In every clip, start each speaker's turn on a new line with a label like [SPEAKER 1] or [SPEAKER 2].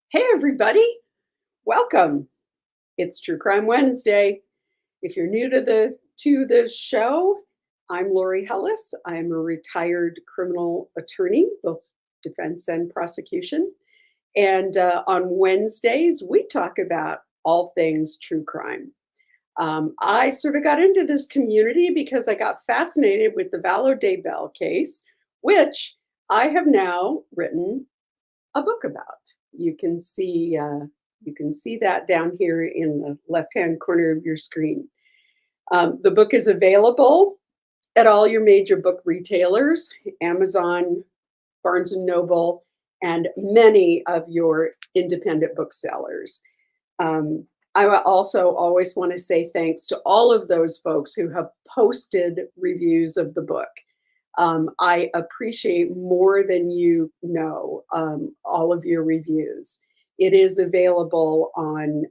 [SPEAKER 1] Hey, everybody. Welcome. It's True Crime Wednesday. If you're new to the show, I'm Lori Hellis. I'm a retired criminal attorney, both defense and prosecution. And on Wednesdays, we talk about all things true crime. I sort of got into this community because I got fascinated with the Vallow Daybell case, which I have now written a book about. You can see you can see that down here in the left-hand corner of your screen. The book is available at all your major book retailers, Amazon, Barnes and Noble, and many of your independent booksellers. I also always want to say thanks to all of those folks who have posted reviews of the book. I appreciate more than you know all of your reviews. It is available on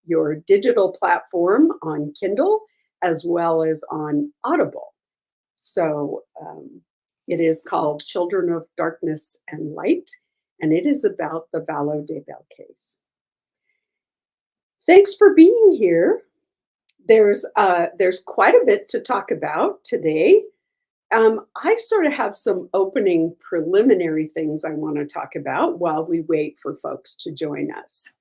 [SPEAKER 1] your digital platform on Kindle as well as on Audible. So it is called Children of Darkness and Light, and it is about the Vallow Daybell case. Thanks for being here. There's quite a bit to talk about today. I sort of have some opening preliminary things I want to talk about while we wait for folks to join us.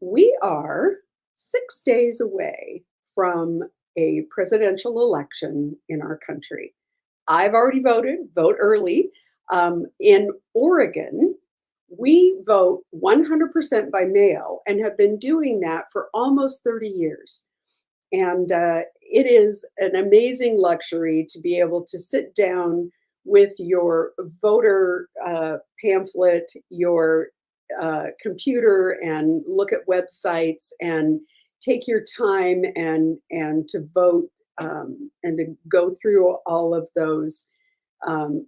[SPEAKER 1] We are 6 days away from a presidential election in our country. I've already voted, vote early. In Oregon, we vote 100% by mail and have been doing that for almost 30 years. And it is an amazing luxury to be able to sit down with your voter pamphlet, your computer, and look at websites and take your time and to vote and to go through all of those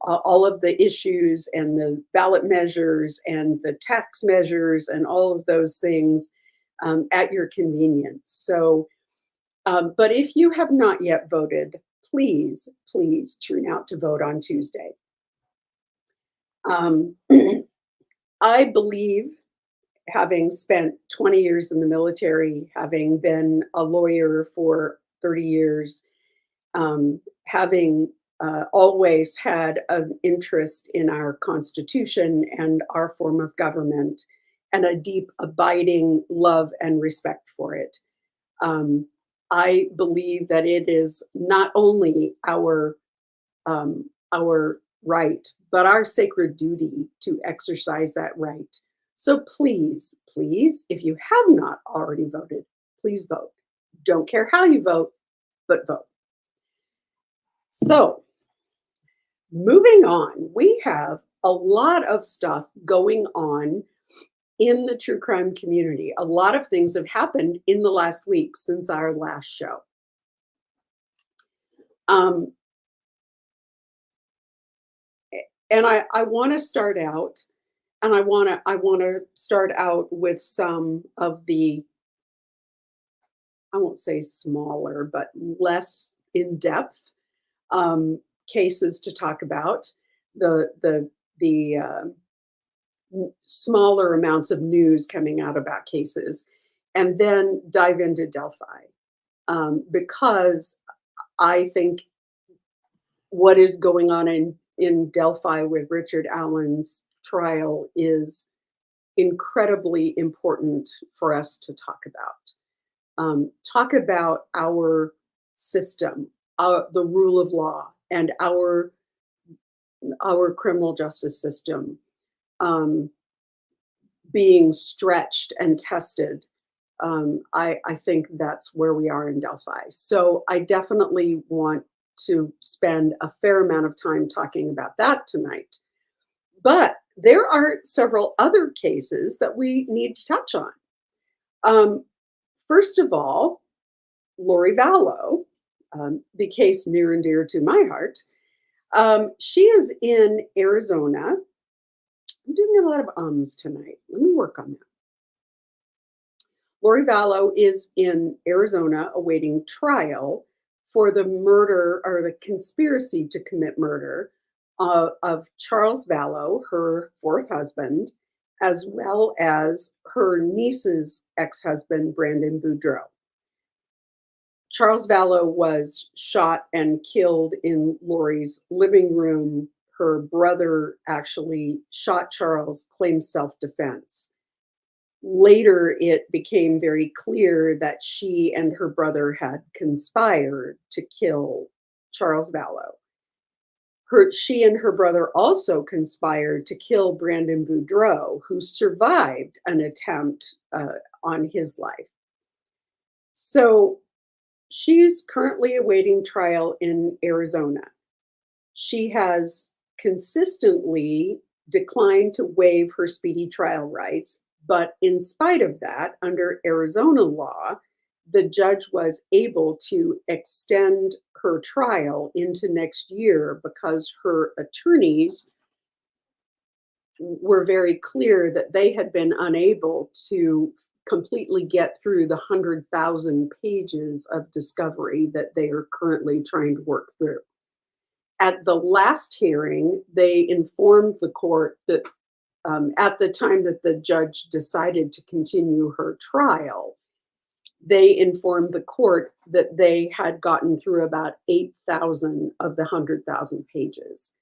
[SPEAKER 1] all of the issues and the ballot measures and the tax measures and all of those things at your convenience. So but if you have not yet voted, please, please turn out to vote on Tuesday. Um, I believe, having spent 20 years in the military, having been a lawyer for 30 years, having always had an interest in our Constitution and our form of government, and a deep, abiding love and respect for it. Um, I believe that it is not only our right, but our sacred duty to exercise that right. So please, please, if you have not already voted, please vote. Don't care how you vote, but vote. So moving on, we have a lot of stuff going on in the true crime community. A lot of things have happened in the last week since our last show. Um, and I want to start out, and I want to start out with some of the, I won't say smaller, but less in depth cases to talk about. The smaller amounts of news coming out about cases, and then dive into Delphi because I think what is going on in Delphi with Richard Allen's trial is incredibly important for us to talk about our system, the rule of law, and our criminal justice system um, being stretched and tested. I think that's where we are in Delphi. So I definitely want to spend a fair amount of time talking about that tonight. But there are several other cases that we need to touch on. First of all, Lori Vallow, the case near and dear to my heart. She is in Arizona. I'm doing a lot of ums tonight. Let me work on that. Lori Vallow is in Arizona awaiting trial for the murder or the conspiracy to commit murder of Charles Vallow, her fourth husband, as well as her niece's ex-husband, Brandon Boudreaux. Charles Vallow was shot and killed in Lori's living room. Her brother actually shot Charles, claimed self-defense. Later, it became very clear that she and her brother had conspired to kill Charles Vallow. She and her brother also conspired to kill Brandon Boudreaux, who survived an attempt on his life. So she's currently awaiting trial in Arizona. She has consistently declined to waive her speedy trial rights, but in spite of that, under Arizona law, the judge was able to extend her trial into next year because her attorneys were very clear that they had been unable to completely get through the 100,000 pages of discovery that they are currently trying to work through. At the last hearing, they informed the court that at the time that the judge decided to continue her trial, they informed the court that they had gotten through about 8,000 of the 100,000 pages.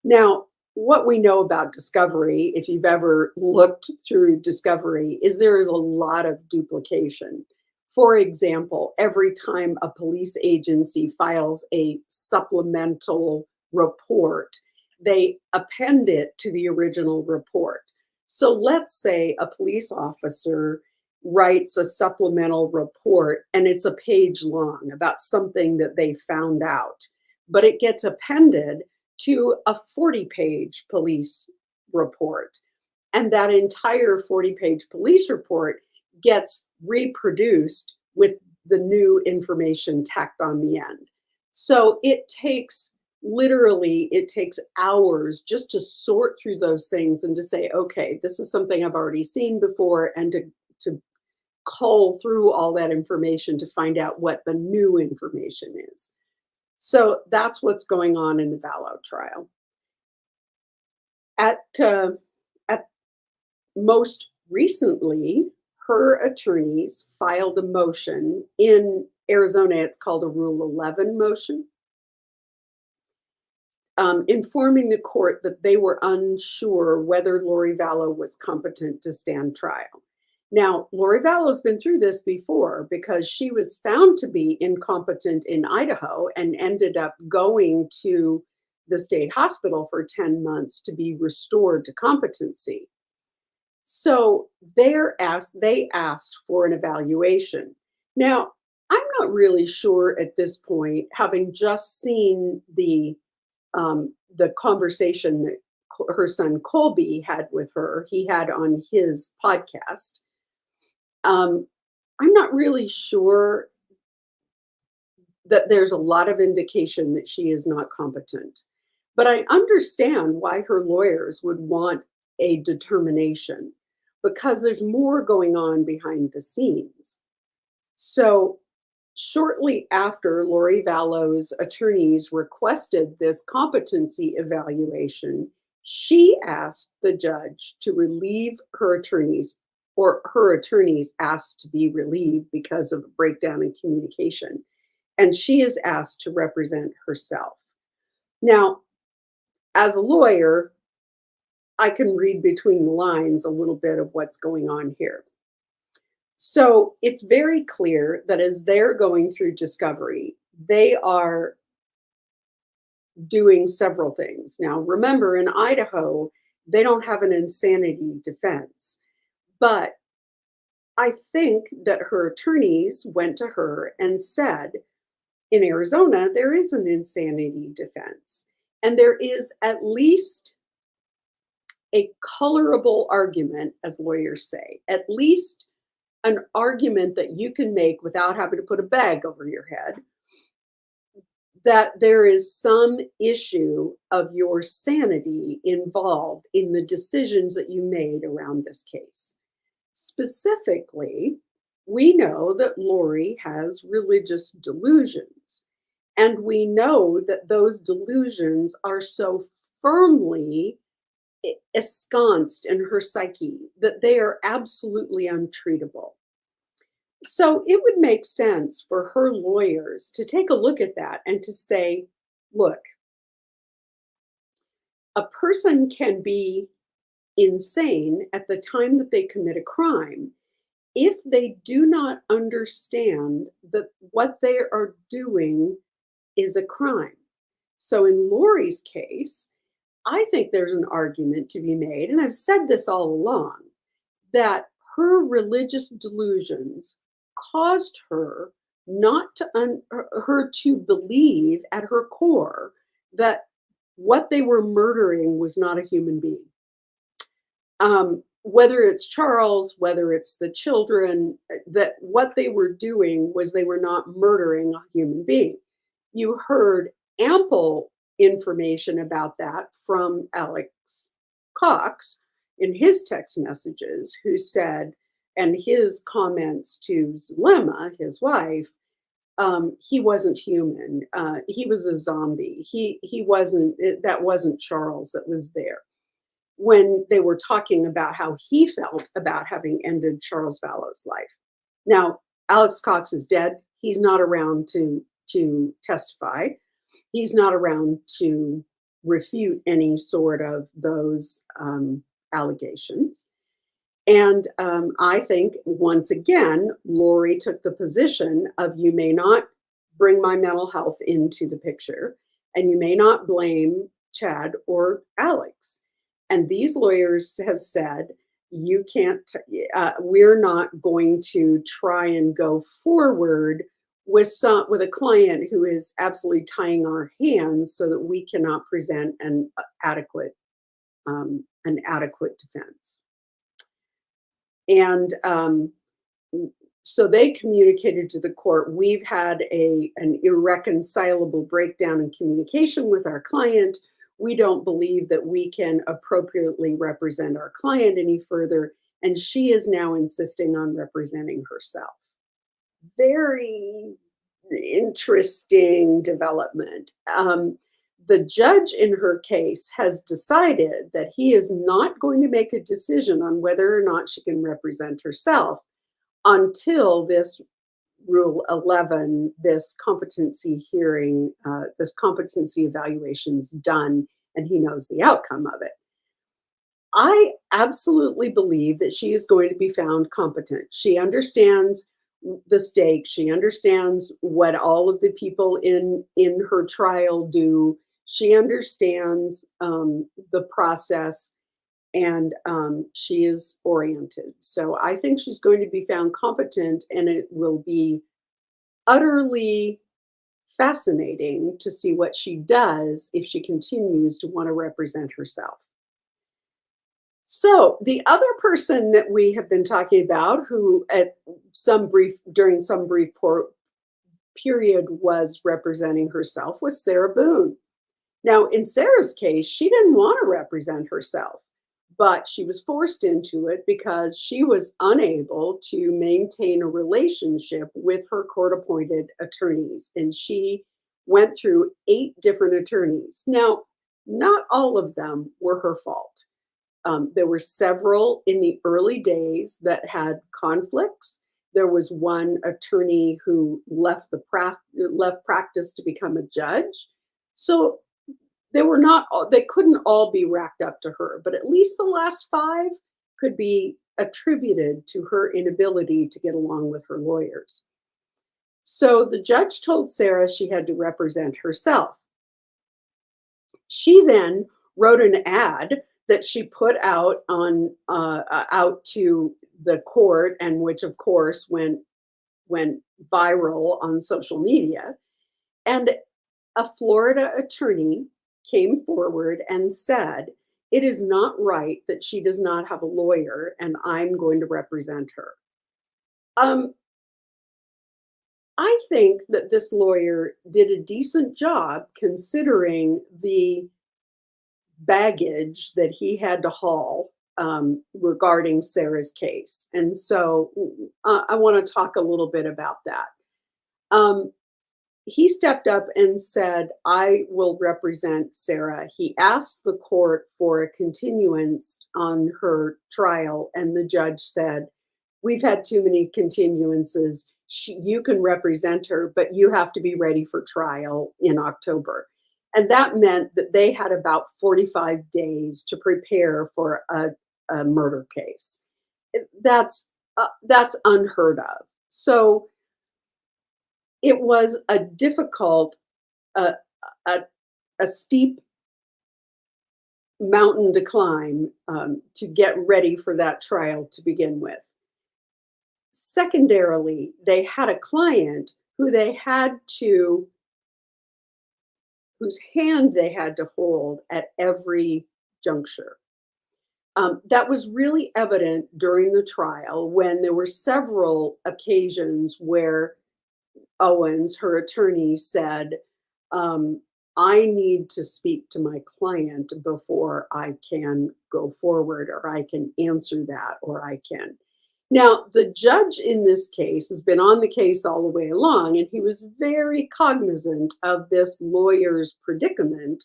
[SPEAKER 1] Now, what we know about discovery, if you've ever looked through discovery, is there is a lot of duplication. For example, every time a police agency files a supplemental report, they append it to the original report. So let's say a police officer writes a supplemental report and it's a page long about something that they found out, but it gets appended to a 40-page police report. And that entire 40-page police report gets reproduced with the new information tacked on the end. So it takes hours just to sort through those things and to say, okay, this is something I've already seen before, and to cull through all that information to find out what the new information is. So that's what's going on in the Vallow trial. At most recently, her attorneys filed a motion in Arizona. It's called a Rule 11 motion, informing the court that they were unsure whether Lori Vallow was competent to stand trial. Now, Lori Vallow's been through this before because she was found to be incompetent in Idaho and ended up going to the state hospital for 10 months to be restored to competency. So they asked for an evaluation. Now, I'm not really sure at this point, having just seen the conversation that her son Colby had with her, he had on his podcast. I'm not really sure that there's a lot of indication that she is not competent, but I understand why her lawyers would want a determination because there's more going on behind the scenes. So shortly after Lori Vallow's attorneys requested this competency evaluation, she asked the judge to relieve her attorneys, or her attorneys asked to be relieved because of a breakdown in communication. And she is asked to represent herself. Now, as a lawyer, I can read between the lines a little bit of what's going on here. So it's very clear that as they're going through discovery, they are doing several things. Now, remember, in Idaho, they don't have an insanity defense. But I think that her attorneys went to her and said, in Arizona, there is an insanity defense. And there is at least a colorable argument, as lawyers say, at least an argument that you can make without having to put a bag over your head, that there is some issue of your sanity involved in the decisions that you made around this case. Specifically, we know that Lori has religious delusions, and we know that those delusions are so firmly ensconced in her psyche that they are absolutely untreatable. So it would make sense for her lawyers to take a look at that and to say, look, a person can be insane at the time that they commit a crime if they do not understand that what they are doing is a crime. So in Lori's case, I think there's an argument to be made, and I've said this all along, that her religious delusions caused her not to her to believe at her core that what they were murdering was not a human being. Whether it's Charles, whether it's the children, that what they were doing was they were not murdering a human being. You heard ample information about that from Alex Cox in his text messages, who said, and his comments to Zulema, his wife, he wasn't human. He was a zombie. He wasn't. That wasn't Charles that was there when they were talking about how he felt about having ended Charles Vallow's life. Now, Alex Cox is dead. He's not around to testify. He's not around to refute any sort of those allegations. And I think, once again, Lori took the position of, you may not bring my mental health into the picture, and you may not blame Chad or Alex. And these lawyers have said, you can't, we're not going to try and go forward with a client who is absolutely tying our hands so that we cannot present an adequate defense. And so they communicated to the court, we've had an irreconcilable breakdown in communication with our client. We don't believe that we can appropriately represent our client any further. And she is now insisting on representing herself. Very interesting development. The judge in her case has decided that he is not going to make a decision on whether or not she can represent herself until this Rule 11, this competency hearing, this competency evaluation is done, and he knows the outcome of it. I absolutely believe that she is going to be found competent. She understands the stakes. She understands what all of the people in her trial do. She understands the process, and she is oriented. So I think she's going to be found competent, and it will be utterly fascinating to see what she does if she continues to want to represent herself. So the other person that we have been talking about, who during some brief period was representing herself, was Sarah Boone. Now, in Sarah's case, she didn't want to represent herself, but she was forced into it because she was unable to maintain a relationship with her court-appointed attorneys, and she went through 8 different attorneys. Now, not all of them were her fault. There were several in the early days that had conflicts. There was one attorney who left practice to become a judge. So they couldn't all be racked up to her, but at least the last 5 could be attributed to her inability to get along with her lawyers. So the judge told Sarah she had to represent herself. She then wrote an ad that she put out out to the court, and which of course went viral on social media. And a Florida attorney came forward and said, it is not right that she does not have a lawyer, and I'm going to represent her. I think that this lawyer did a decent job considering the baggage that he had to haul regarding Sarah's case. And so I want to talk a little bit about that. he stepped up and said, I will represent Sarah. He asked the court for a continuance on her trial, and the judge said, we've had too many continuances. You can represent her, but you have to be ready for trial in October. And that meant that they had about 45 days to prepare for a murder case. That's unheard of. So it was a difficult, a, a, a steep mountain to climb to get ready for that trial to begin with. Secondarily, they had a client whose hand they had to hold at every juncture. That was really evident during the trial when there were several occasions where Owens, her attorney, said, I need to speak to my client before I can go forward, or I can answer that, or I can. Now, the judge in this case has been on the case all the way along, and he was very cognizant of this lawyer's predicament.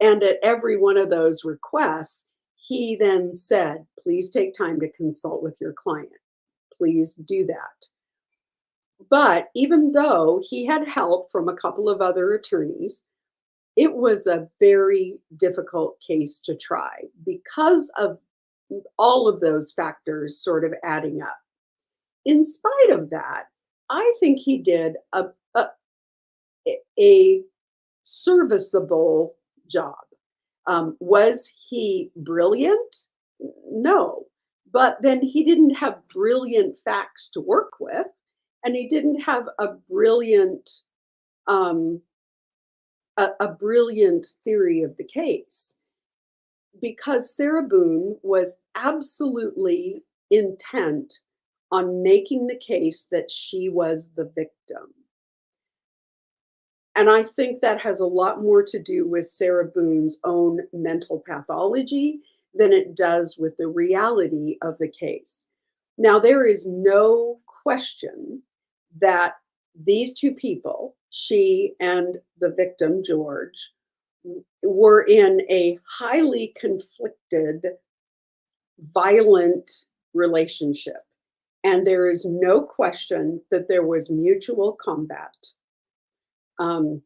[SPEAKER 1] And at every one of those requests, he then said, please take time to consult with your client. Please do that. But even though he had help from a couple of other attorneys, it was a very difficult case to try because of all of those factors sort of adding up. In spite of that, I think he did a serviceable job. Was he brilliant? No. But then he didn't have brilliant facts to work with, and he didn't have um, a brilliant theory of the case, because Sarah Boone was absolutely intent on making the case that she was the victim. And I think that has a lot more to do with Sarah Boone's own mental pathology than it does with the reality of the case. Now, there is no question that these two people, she and the victim, George, were in a highly conflicted, violent relationship. And there is no question that there was mutual combat. Um,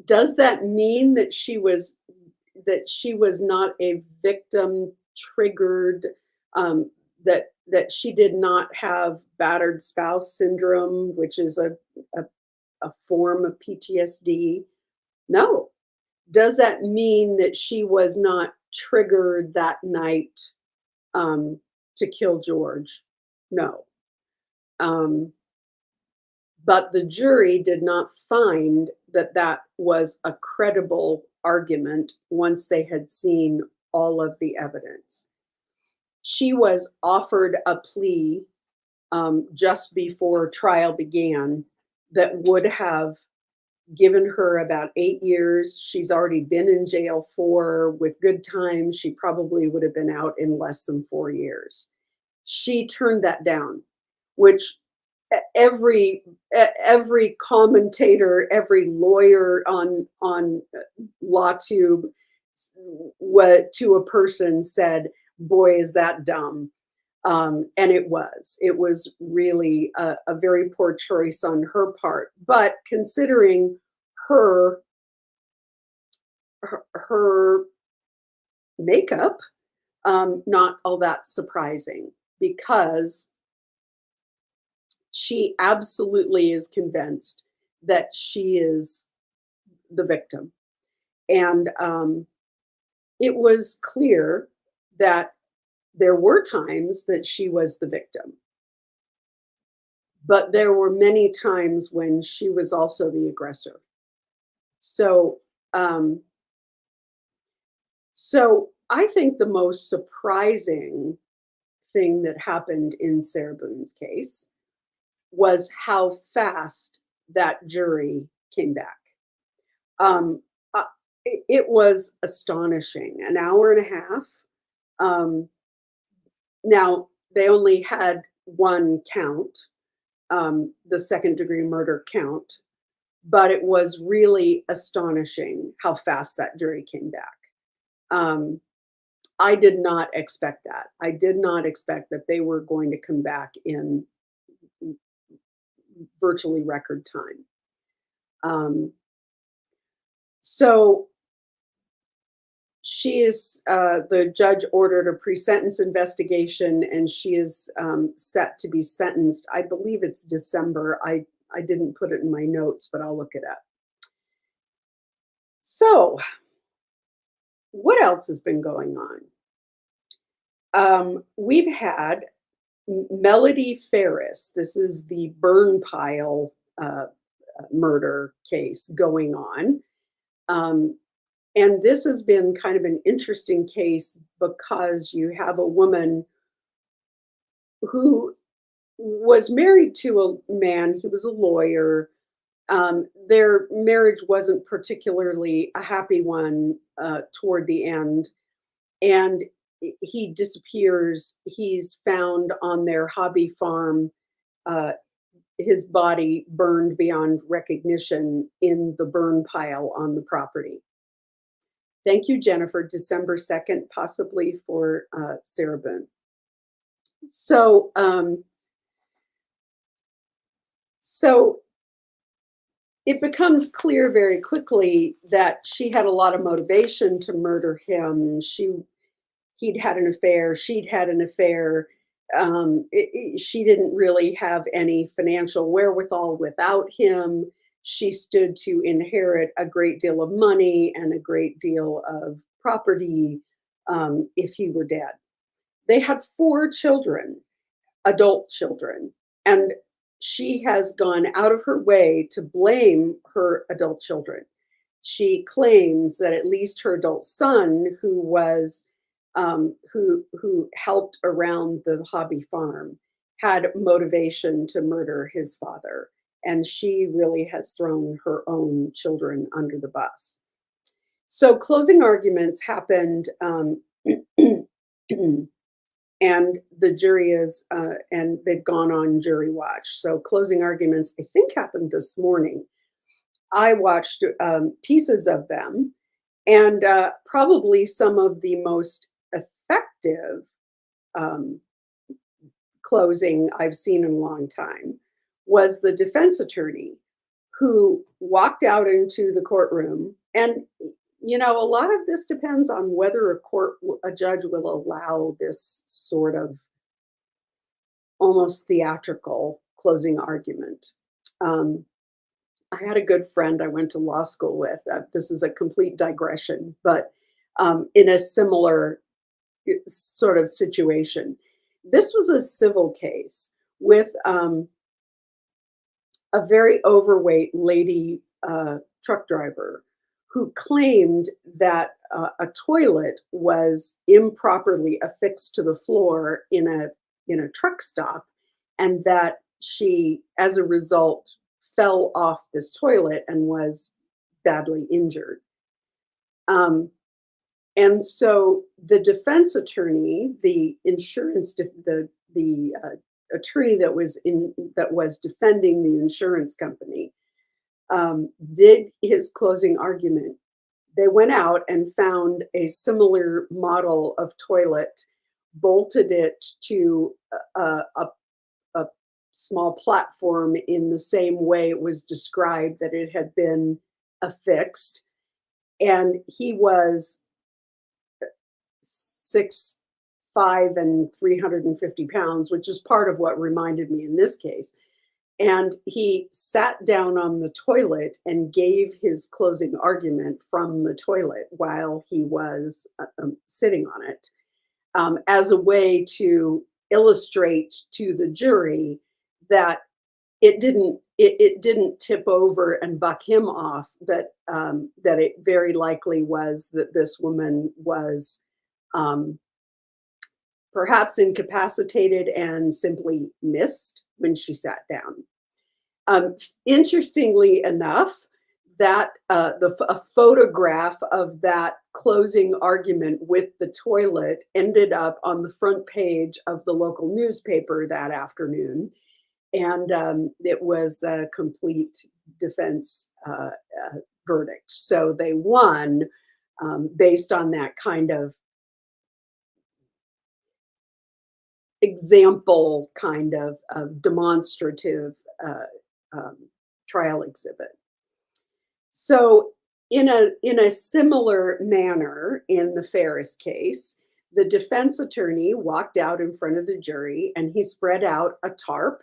[SPEAKER 1] does that mean that she was not a victim triggered, that she did not have battered spouse syndrome, which is a form of PTSD? No. Does that mean that she was not triggered that night to kill George? No. Um, but the jury did not find that that was a credible argument once they had seen all of the evidence. She was offered a plea just before trial began that would have given her about 8 years. She's already been in jail 4. With good times, she probably would have been out in less than 4 years. She turned that down, which every commentator, every lawyer on LawTube, what to a person said, "Boy, is that dumb." And it was really a very poor choice on her part. But considering her her makeup, not all that surprising, because she absolutely is convinced that she is the victim. And it was clear that there were times that she was the victim, but there were many times when she was also the aggressor. So, um, so I think the most surprising thing that happened in Sarah Boone's case was how fast that jury came back. Um, it was astonishing. An hour and a half. Um, Now, they only had one count, the second-degree murder count, but it was really astonishing how fast that jury came back. Um, I did not expect that. I did not expect that they were going to come back in virtually record time. Um, so the judge ordered a pre-sentence investigation, and she is set to be sentenced. I believe it's December. I didn't put it in my notes, but I'll look it up. So, what else has been going on? We've had Melody Ferris. This is the burn pile murder case going on. Um, and this has been kind of an interesting case because you have a woman who was married to a man. He was a lawyer. Their marriage wasn't particularly a happy one toward the end. And he disappears. He's found on their hobby farm, uh, his body burned beyond recognition in the burn pile on the property. Thank you, Jennifer. December 2nd, possibly for Sarah Boone. So, so it becomes clear very quickly that she had a lot of motivation to murder him. He'd had an affair. She'd had an affair. She didn't really have any financial wherewithal without him. She stood to inherit a great deal of money and a great deal of property if he were dead. They had 4 children, adult children, and she has gone out of her way to blame her adult children. She claims that at least her adult son, who helped around the hobby farm, had motivation to murder his father, and she really has thrown her own children under the bus. So closing arguments happened, and the jury and they've gone on jury watch. So closing arguments, I think, happened this morning. I watched pieces of them, and probably some of the most effective um, closing I've seen in a long time was the defense attorney who walked out into the courtroom. And, a lot of this depends on whether a judge will allow this sort of almost theatrical closing argument. Um, I had a good friend I went to law school with. This is a complete digression, but in a similar sort of situation. This was a civil case with a very overweight lady truck driver who claimed that a toilet was improperly affixed to the floor in a truck stop, and that she, as a result, fell off this toilet and was badly injured. And so the defense attorney, the insurance, the attorney that was defending the insurance company, did his closing argument. They went out and found a similar model of toilet, bolted it to a small platform in the same way it was described that it had been affixed, and he was 6'5" and 350 pounds, which is part of what reminded me in this case. And he sat down on the toilet and gave his closing argument from the toilet while he was sitting on it, as a way to illustrate to the jury that it didn't tip over and buck him off, that it very likely was that this woman was perhaps incapacitated and simply missed when she sat down. Interestingly enough, that a photograph of that closing argument with the toilet ended up on the front page of the local newspaper that afternoon. and it was a complete defense verdict. So they won based on that kind of example, kind of demonstrative uh, um, trial exhibit. So, in a similar manner, in the Ferris case, the defense attorney walked out in front of the jury and he spread out a tarp.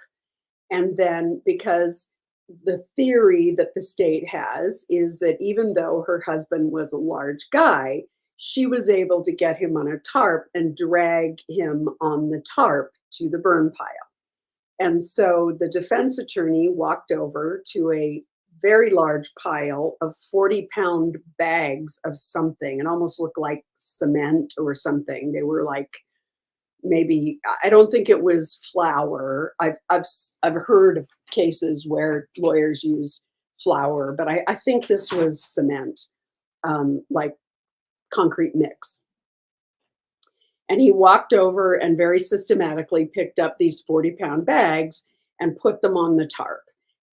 [SPEAKER 1] And then, because the theory that the state has is that even though her husband was a large guy, she was able to get him on a tarp and drag him on the tarp to the burn pile. And so the defense attorney walked over to a very large pile of 40-pound bags of something. It almost looked like cement or something. They were like, maybe, I don't think it was flour. I've heard of cases where lawyers use flour, but I think this was cement, like concrete mix. And he walked over and very systematically picked up these 40-pound bags and put them on the tarp.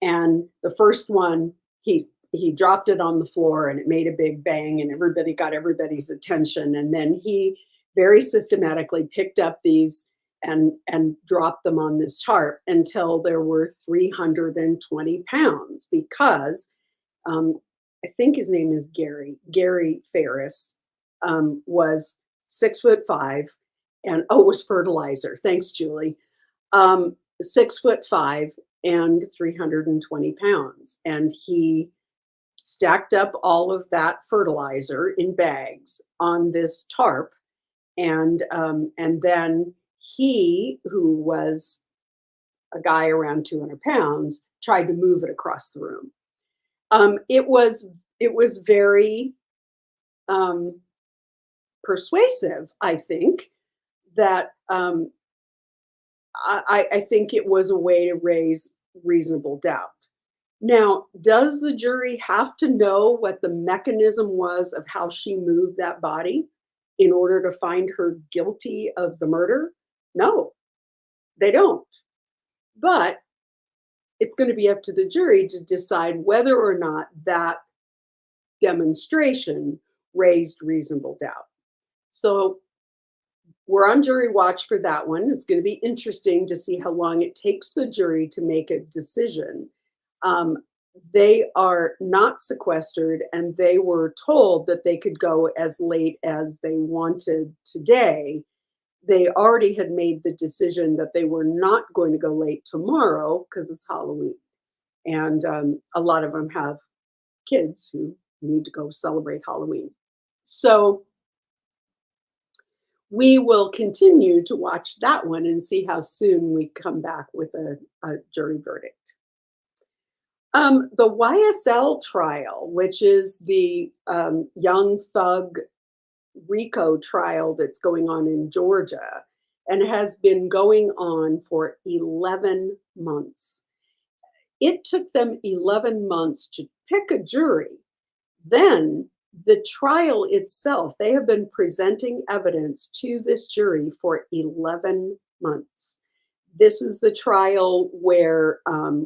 [SPEAKER 1] And the first one, he dropped it on the floor and it made a big bang and everybody got everybody's attention. And then he very systematically picked up these and dropped them on this tarp until there were 320 pounds because I think his name is Gary Ferris, was 6'5", and oh, it was fertilizer. Thanks, Julie. 6'5" and 320 pounds, and he stacked up all of that fertilizer in bags on this tarp, and then he, who was a guy around 200 pounds, tried to move it across the room. It was very um, persuasive, I think, that I think it was a way to raise reasonable doubt. Now, does the jury have to know what the mechanism was of how she moved that body in order to find her guilty of the murder? No, they don't. But it's going to be up to the jury to decide whether or not that demonstration raised reasonable doubt. So we're on jury watch for that one. It's going to be interesting to see how long it takes the jury to make a decision. Um, they are not sequestered, and they were told that they could go as late as they wanted today. They already had made the decision that they were not going to go late tomorrow because it's Halloween. And a lot of them have kids who need to go celebrate Halloween. So we will continue to watch that one and see how soon we come back with a jury verdict. The YSL trial, which is the young thug RICO trial that's going on in Georgia and has been going on for 11 months. It took them 11 months to pick a jury. Then the trial itself, they have been presenting evidence to this jury for 11 months. This is the trial where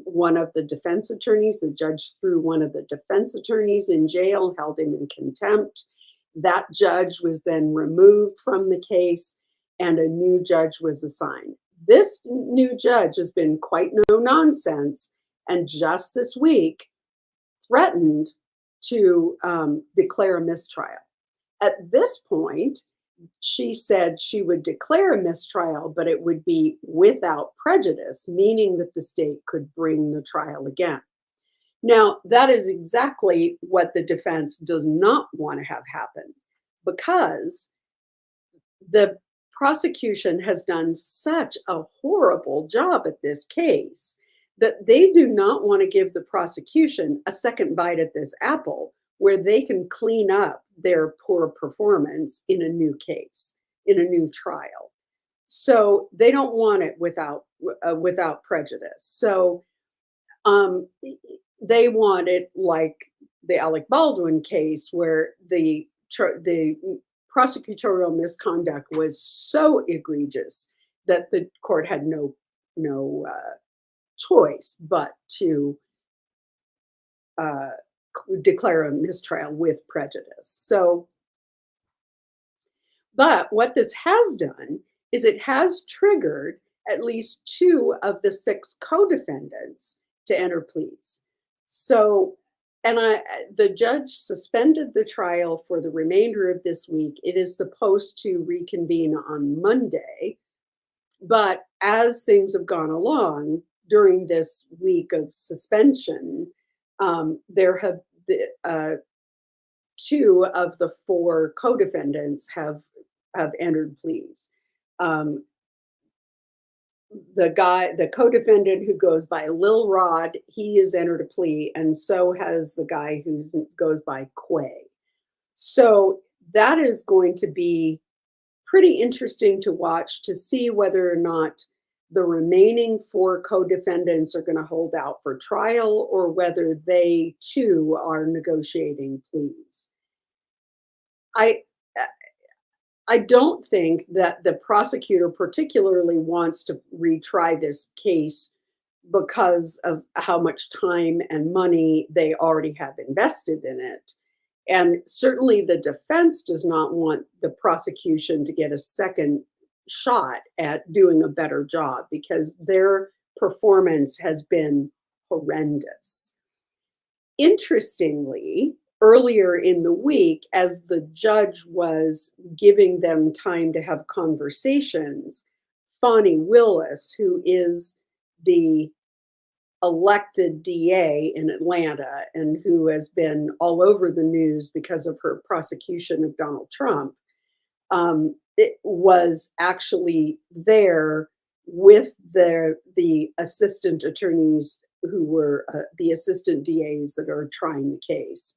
[SPEAKER 1] one of the defense attorneys, the judge threw one of the defense attorneys in jail, held him in contempt. That judge was then removed from the case and a new judge was assigned. This new judge has been quite no nonsense and just this week threatened to declare a mistrial. At this point, she said she would declare a mistrial, but it would be without prejudice, meaning that the state could bring the trial again. Now, that is exactly what the defense does not want to have happen because the prosecution has done such a horrible job at this case that they do not want to give the prosecution a second bite at this apple where they can clean up their poor performance in a new case, in a new trial. So they don't want it without prejudice. So they want it like the Alec Baldwin case, where the prosecutorial misconduct was so egregious that the court had no choice but to uh, declare a mistrial with prejudice. So, but what this has done is it has triggered at least two of the six co-defendants to enter pleas. So, and the judge suspended the trial for the remainder of this week. It is supposed to reconvene on Monday, but as things have gone along during this week of suspension, there have two of the four co-defendants have entered pleas. Um, the co-defendant who goes by Lil Rod, he has entered a plea, and so has the guy who goes by Quay. So that is going to be pretty interesting to watch to see whether or not the remaining four co-defendants are going to hold out for trial or whether they too are negotiating pleas. I I don't think that the prosecutor particularly wants to retry this case because of how much time and money they already have invested in it. And certainly the defense does not want the prosecution to get a second shot at doing a better job because their performance has been horrendous. Interestingly, earlier in the week, as the judge was giving them time to have conversations, Fani Willis, who is the elected DA in Atlanta and who has been all over the news because of her prosecution of Donald Trump, it was actually there with the assistant attorneys who were the assistant DAs that are trying the case.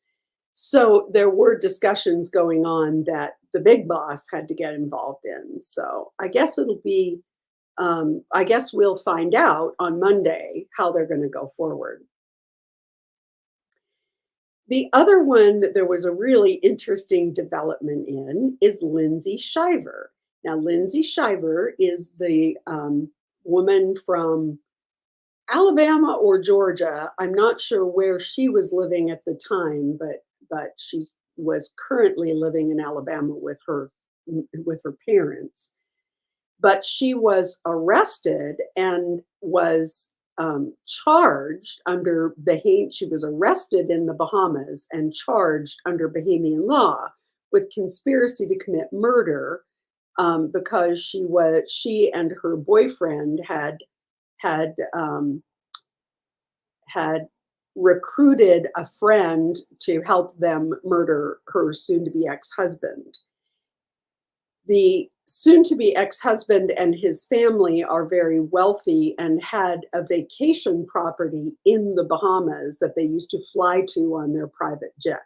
[SPEAKER 1] So there were discussions going on that the big boss had to get involved in. So I guess it'll be, I guess we'll find out on Monday how they're going to go forward. The other one that there was a really interesting development in is Lindsay Shiver. Now, Lindsay Shiver is the woman from Alabama or Georgia. I'm not sure where she was living at the time, but she was currently living in Alabama with her parents. But she was arrested and was charged under she was arrested in the Bahamas and charged under Bahamian law with conspiracy to commit murder because she and her boyfriend had had recruited a friend to help them murder her soon-to-be ex-husband. The soon-to-be ex-husband and his family are very wealthy and had a vacation property in the Bahamas that they used to fly to on their private jet.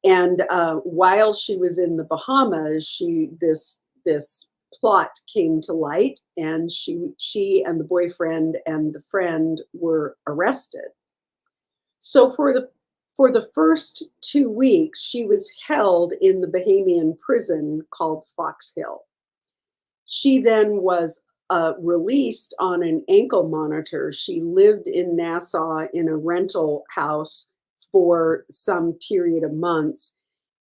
[SPEAKER 1] And while she was in the Bahamas, this plot came to light, and she and the boyfriend and the friend were arrested. So for the first 2 weeks, she was held in the Bahamian prison called Fox Hill. She then was released on an ankle monitor. She lived in Nassau in a rental house for some period of months.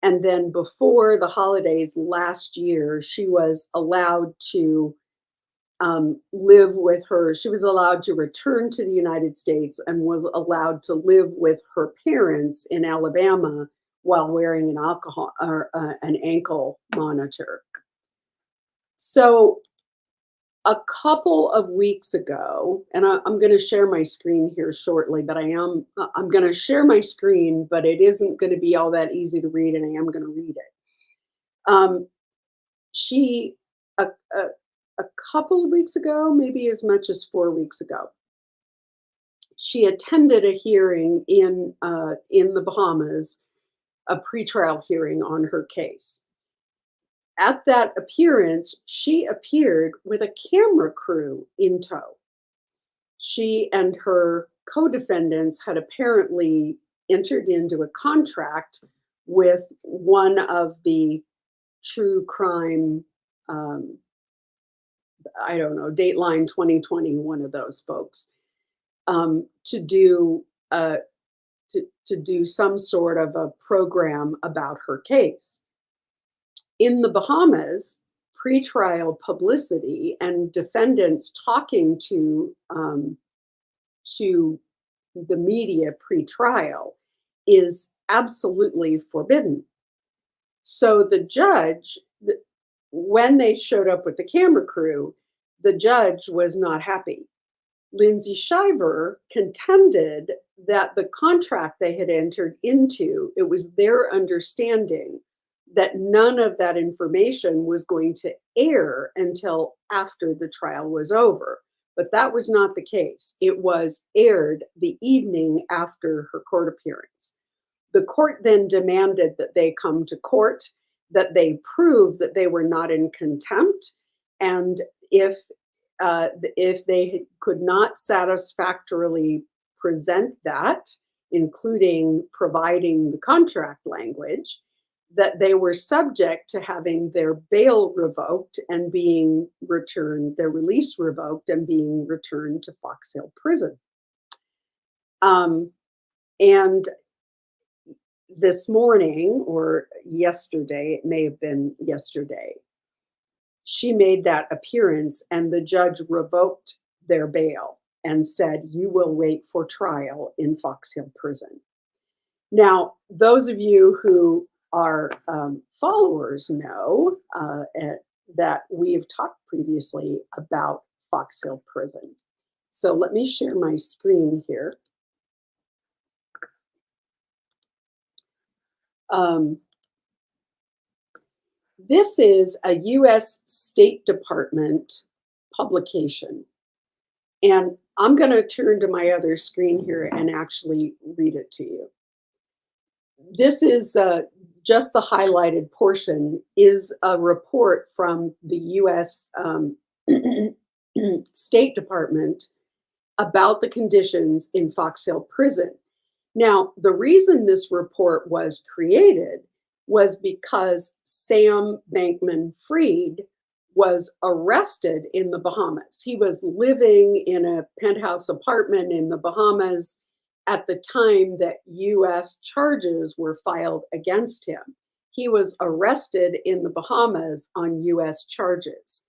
[SPEAKER 1] And then before the holidays last year, she was allowed to live with her. She was allowed to return to the United States and was allowed to live with her parents in Alabama while wearing an ankle monitor. So a couple of weeks ago, and I'm going to share my screen here shortly, but I'm going to share my screen, but it isn't going to be all that easy to read, and I am going to read it. She a couple of weeks ago, maybe as much as 4 weeks ago, she attended a hearing in the Bahamas, a pretrial hearing on her case. At that appearance, she appeared with a camera crew in tow. She and her co-defendants had apparently entered into a contract with one of the true crime, I don't know, Dateline 2020, one of those folks. to do to do some sort of a program about her case. In the Bahamas, pretrial publicity and defendants talking to the media pretrial is absolutely forbidden. So the judge, when they showed up with the camera crew, the judge was not happy. Lindsay Shiver contended that the contract they had entered into, it was their understanding that none of that information was going to air until after the trial was over. But that was not the case. It was aired the evening after her court appearance. The court then demanded that they come to court, that they prove that they were not in contempt, and if they could not satisfactorily present that, including providing the contract language, that they were subject to having their bail revoked and being returned, their release revoked and being returned to Fox Hill Prison. And this morning, or yesterday, it may have been yesterday, she made that appearance and the judge revoked their bail and said, you will wait for trial in Fox Hill Prison. Now, those of you who are followers know that we have talked previously about Fox Hill Prison. So let me share my screen here. This is a U.S. State Department publication. And I'm going to turn to my other screen here and actually read it to you. This is just the highlighted portion is a report from the U.S. State Department about the conditions in Fox Hill Prison. Now, the reason this report was created was because Sam Bankman-Fried was arrested in the Bahamas. He was living in a penthouse apartment in the Bahamas at the time that U.S. charges were filed against him. He was arrested in the Bahamas on U.S. charges.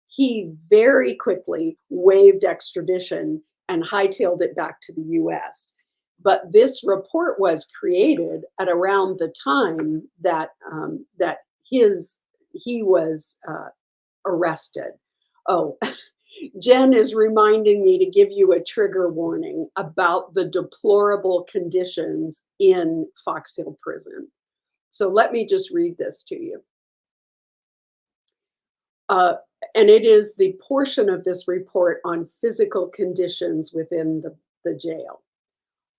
[SPEAKER 1] He very quickly waived extradition and hightailed it back to the U.S. But this report was created at around the time that he was arrested. Oh, Jen is reminding me to give you a trigger warning about the deplorable conditions in Fox Hill Prison. So let me just read this to you. And it is the portion of this report on physical conditions within the jail.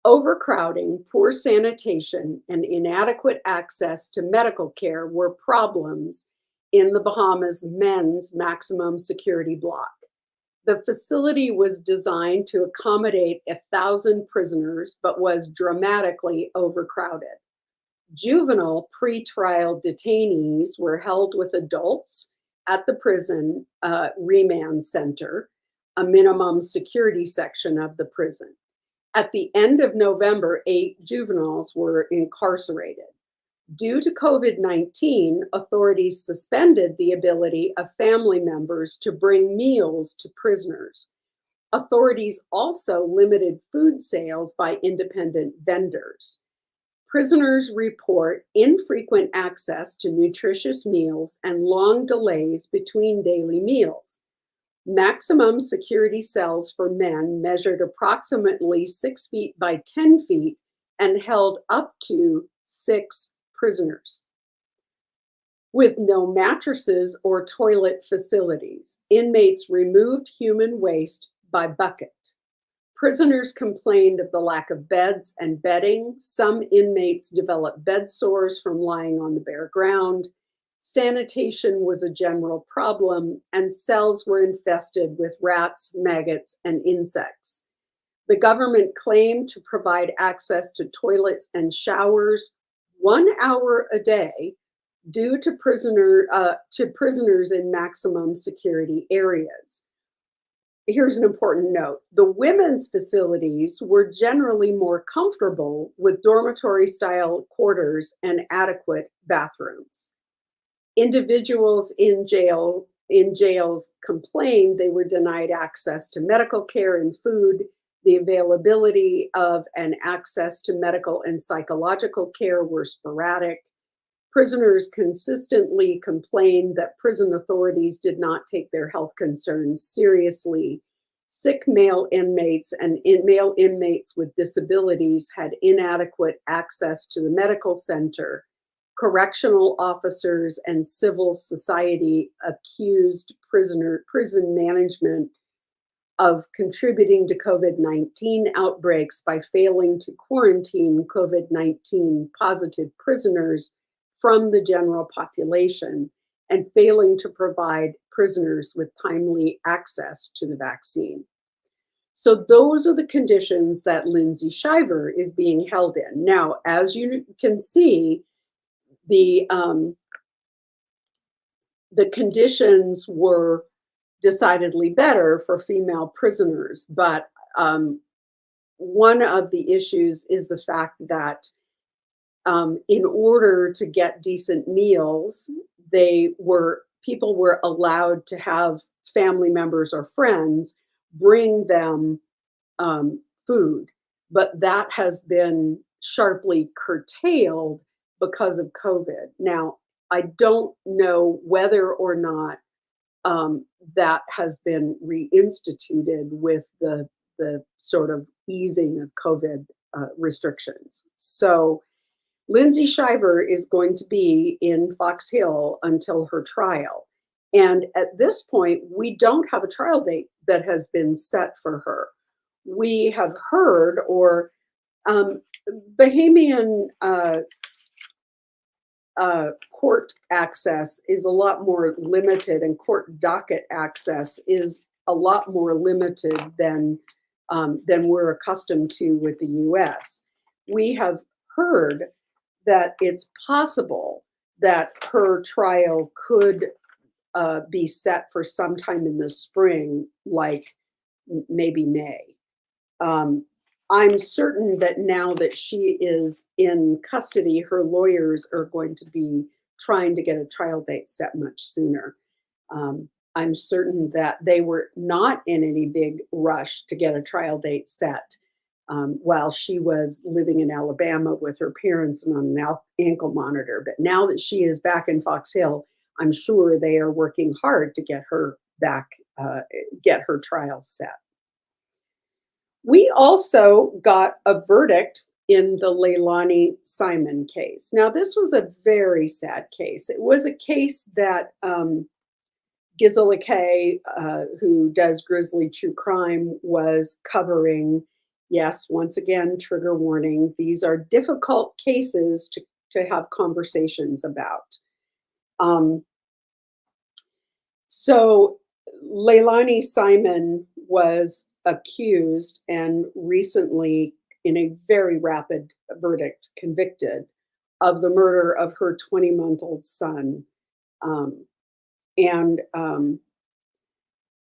[SPEAKER 1] Overcrowding, poor sanitation, and inadequate access to medical care were problems in the Bahamas men's maximum security block. The facility was designed to accommodate 1,000 prisoners, but was dramatically overcrowded. Juvenile pretrial detainees were held with adults at the prison remand center, a minimum security section of the prison. At the end of November, 8 juveniles were incarcerated. Due to COVID-19, authorities suspended the ability of family members to bring meals to prisoners. Authorities also limited food sales by independent vendors. Prisoners report infrequent access to nutritious meals and long delays between daily meals. Maximum security cells for men measured approximately 6 feet by 10 feet and held up to 6 prisoners. With no mattresses or toilet facilities, inmates removed human waste by bucket. Prisoners complained of the lack of beds and bedding. Some inmates developed bed sores from lying on the bare ground. Sanitation was a general problem, and cells were infested with rats, maggots, and insects. The government claimed to provide access to toilets and showers 1 hour a day due to prisoners in maximum security areas. here's an important note. The women's facilities were generally more comfortable with dormitory style quarters and adequate bathrooms. Individuals in jails complained they were denied access to medical care and food. The availability of and access to medical and psychological care were sporadic. Prisoners consistently complained that prison authorities did not take their health concerns seriously. Sick male inmates and male inmates with disabilities had inadequate access to the medical center. Correctional officers and civil society accused prison management of contributing to COVID-19 outbreaks by failing to quarantine COVID-19 positive prisoners from the general population and failing to provide prisoners with timely access to the vaccine. So those are the conditions that Lindsay Shiver is being held in. Now, as you can see, the conditions were decidedly better for female prisoners, but one of the issues is the fact that in order to get decent meals, people were allowed to have family members or friends bring them food, but that has been sharply curtailed because of COVID. Now, I don't know whether or not that has been reinstituted with the sort of easing of COVID restrictions. So Lindsay Shiver is going to be in Fox Hill until her trial. And at this point, we don't have a trial date that has been set for her. We have heard, or Bahamian court access is a lot more limited, and court docket access is a lot more limited than we're accustomed to with the U.S. We have heard that it's possible that her trial could be set for sometime in the spring, like maybe May. I'm certain that now that she is in custody, her lawyers are going to be trying to get a trial date set much sooner. I'm certain that they were not in any big rush to get a trial date set while she was living in Alabama with her parents and on an ankle monitor. But now that she is back in Fox Hill, I'm sure they are working hard to get her back, get her trial set. We also got a verdict in the Leilani Simon case. Now, this was a very sad case. It was a case that Gisela Kay, who does Grizzly True Crime, was covering. Yes, once again, trigger warning. These are difficult cases to have conversations about. So Leilani Simon was accused and recently, in a very rapid verdict, convicted of the murder of her 20-month-old son.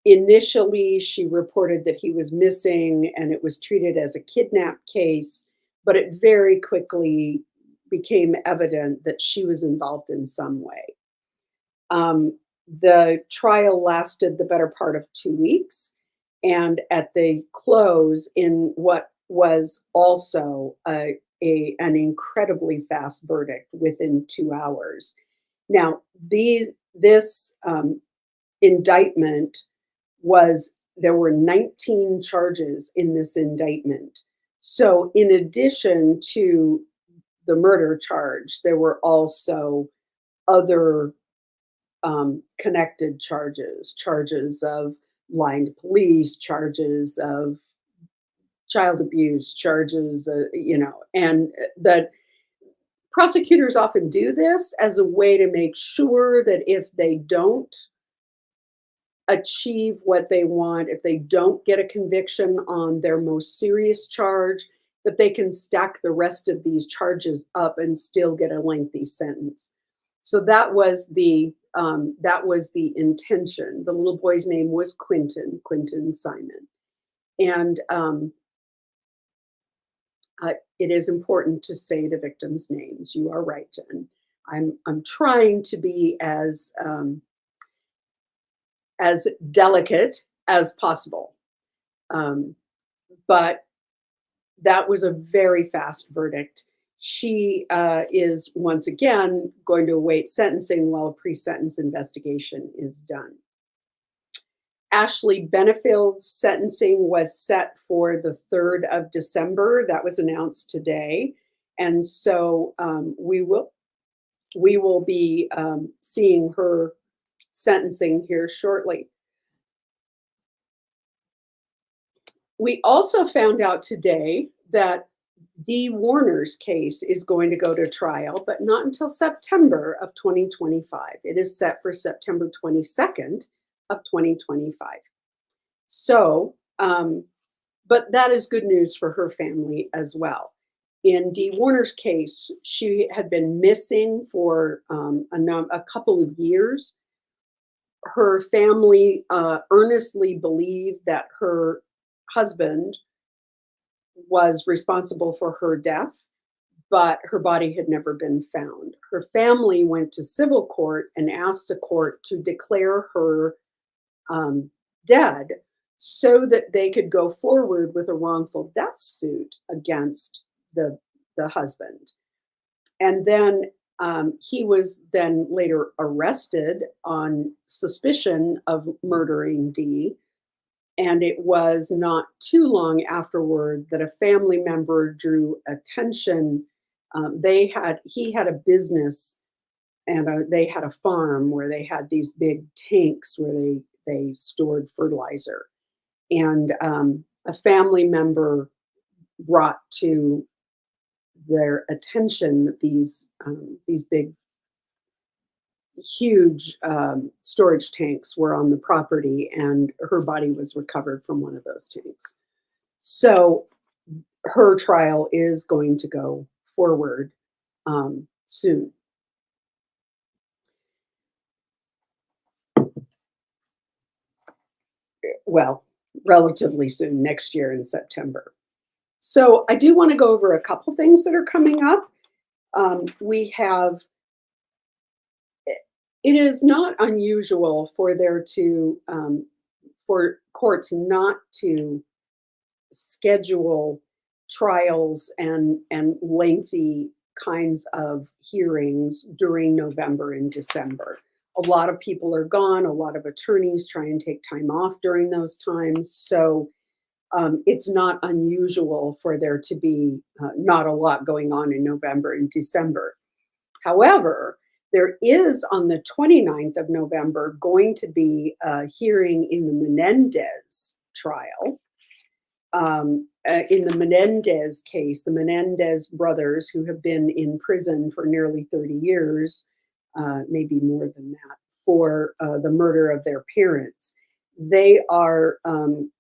[SPEAKER 1] Initially, she reported that he was missing and it was treated as a kidnap case, but it very quickly became evident that she was involved in some way. The trial lasted the better part of 2 weeks. And at the close, in what was also an incredibly fast verdict within 2 hours. Now, this indictment there were 19 charges in this indictment. So in addition to the murder charge, there were also other connected charges of lying to police, charges of child abuse, charges, and that prosecutors often do this as a way to make sure that if they don't achieve what they want, if they don't get a conviction on their most serious charge, that they can stack the rest of these charges up and still get a lengthy sentence. So that was the that was the intention. The little boy's name was Quentin Simon. And it is important to say the victims' names. You are right, Jen. I'm trying to be as delicate as possible. But that was a very fast verdict. She is once again going to await sentencing while a pre-sentence investigation is done. Ashley Benefield's sentencing was set for the 3rd of December. That was announced today. And so we will be seeing her sentencing here shortly. We also found out today that Dee Warner's case is going to go to trial, but not until September of 2025. It is set for September 22nd of 2025. So, but that is good news for her family as well. In Dee Warner's case, she had been missing for a couple of years. Her family earnestly believed that her husband was responsible for her death, but her body had never been found. Her family went to civil court and asked the court to declare her dead so that they could go forward with a wrongful death suit against the husband. And then he was then later arrested on suspicion of murdering Dee. And it was not too long afterward that a family member drew attention. He had a business, and they had a farm where they had these big tanks where they stored fertilizer. And a family member brought to their attention that these big, huge storage tanks were on the property, and her body was recovered from one of those tanks. So her trial is going to go forward soon. Well, relatively soon, next year in September. So I do want to go over a couple things that are coming up. We have, it is not unusual for for courts not to schedule trials and lengthy kinds of hearings during November and December. A lot of people are gone. A lot of attorneys try and take time off during those times. So it's not unusual for there to be not a lot going on in November and December. However, there is on the 29th of November going to be a hearing in the Menendez trial. In the Menendez case, the Menendez brothers, who have been in prison for nearly 30 years, maybe more than that, for the murder of their parents. They are,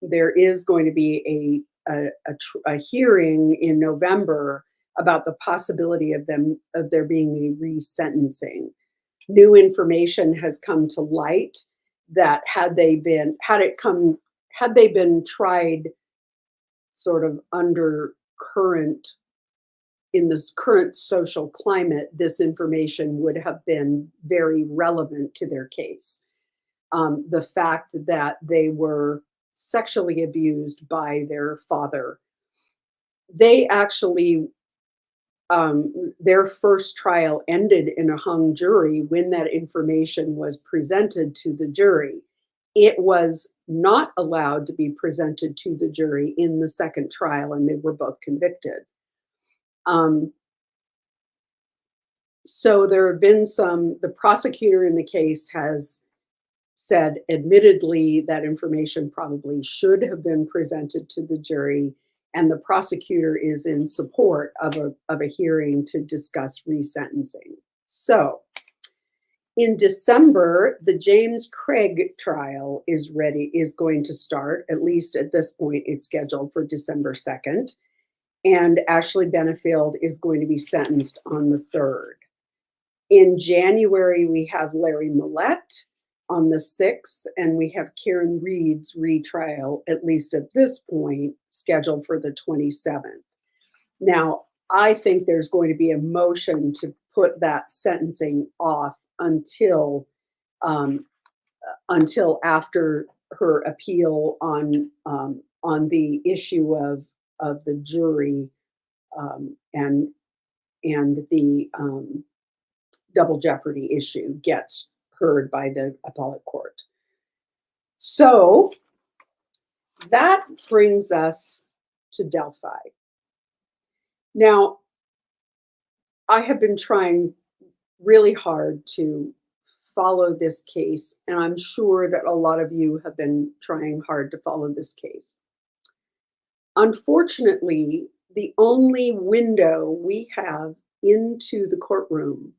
[SPEAKER 1] there is going to be a hearing in November about the possibility of there being a resentencing. New information has come to light that had they been tried sort of under in this current social climate, this information would have been very relevant to their case. The fact that they were sexually abused by their father. They actually, their first trial ended in a hung jury when that information was presented to the jury. It was not allowed to be presented to the jury in the second trial, and they were both convicted. So there have been the prosecutor in the case has said, admittedly, that information probably should have been presented to the jury, and the prosecutor is in support of a hearing to discuss resentencing. So in December, the James Craig trial is going to start, at least at this point, is scheduled for December 2nd. And Ashley Benefield is going to be sentenced on the 3rd. In January, we have Larry Millette on the 6th, and we have Karen Reed's retrial, at least at this point, scheduled for the 27th. Now, I think there's going to be a motion to put that sentencing off um, until after her appeal on the issue of the jury, and the double jeopardy issue gets heard by the appellate court. So that brings us to Delphi. Now, I have been trying really hard to follow this case, and I'm sure that a lot of you have been trying hard to follow this case. Unfortunately, the only window we have into the courtroom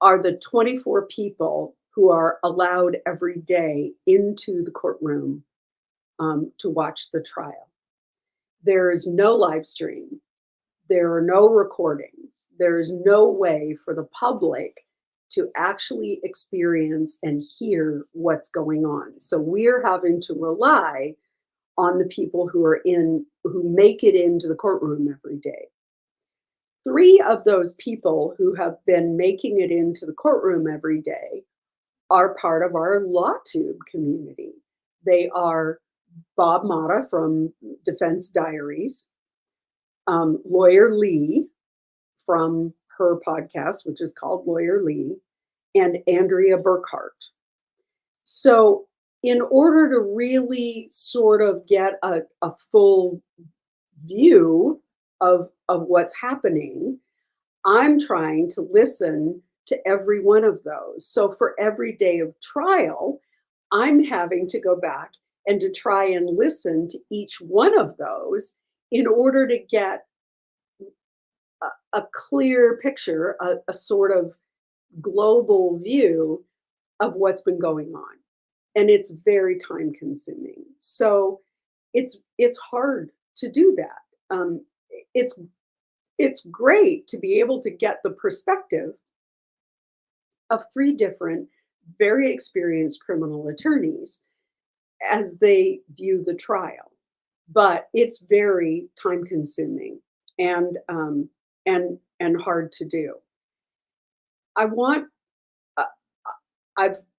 [SPEAKER 1] are the 24 people who are allowed every day into the courtroom to watch the trial. There is no live stream. There are no recordings. There is no way for the public to actually experience and hear what's going on. So we're having to rely on the people who make it into the courtroom every day. 3 of those people who have been making it into the courtroom every day are part of our LawTube community. They are Bob Mata from Defense Diaries, Lawyer Lee from her podcast, which is called Lawyer Lee, and Andrea Burkhart. So in order to really sort of get a full view of what's happening, I'm trying to listen to every one of those. So for every day of trial, I'm having to go back and to try and listen to each one of those in order to get a clear picture, a sort of global view of what's been going on. And it's very time consuming. So it's hard to do that. It's it's great to be able to get the perspective of 3 different, very experienced criminal attorneys as they view the trial. But it's very time consuming and hard to do. I want uh,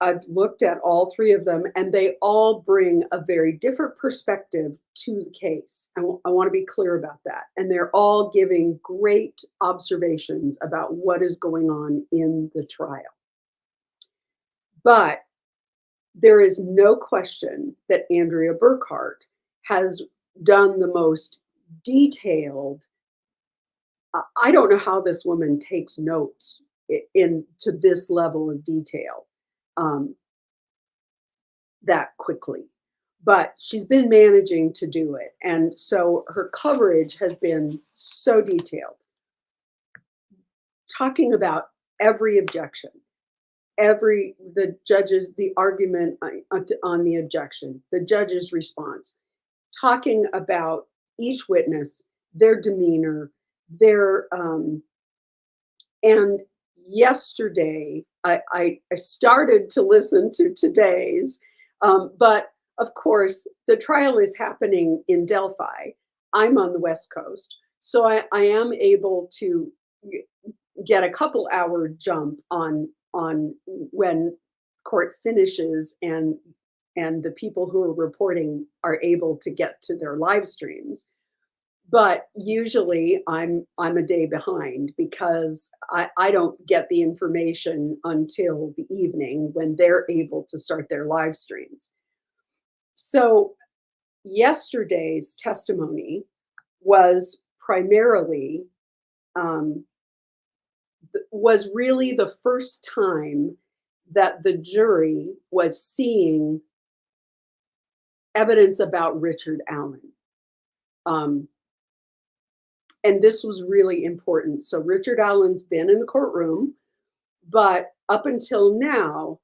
[SPEAKER 1] I've looked at all 3 of them, and they all bring a very different perspective to the case. I want to be clear about that. And they're all giving great observations about what is going on in the trial. But there is no question that Andrea Burkhart has done the most detailed. I don't know how this woman takes notes in to this level of detail um, that quickly, but she's been managing to do it, and so her coverage has been so detailed, talking about every objection, the argument on the objection, the judge's response, talking about each witness, their demeanor, their and yesterday I started to listen to today's, but of course the trial is happening in Delphi. I'm on the West Coast, so I am able to get a couple hour jump on when court finishes and the people who are reporting are able to get to their live streams. But usually I'm a day behind because I don't get the information until the evening when they're able to start their live streams. So yesterday's testimony was primarily um, was really the first time that the jury was seeing evidence about Richard Allen. Um, and this was really important. So Richard Allen's been in the courtroom, but up until now,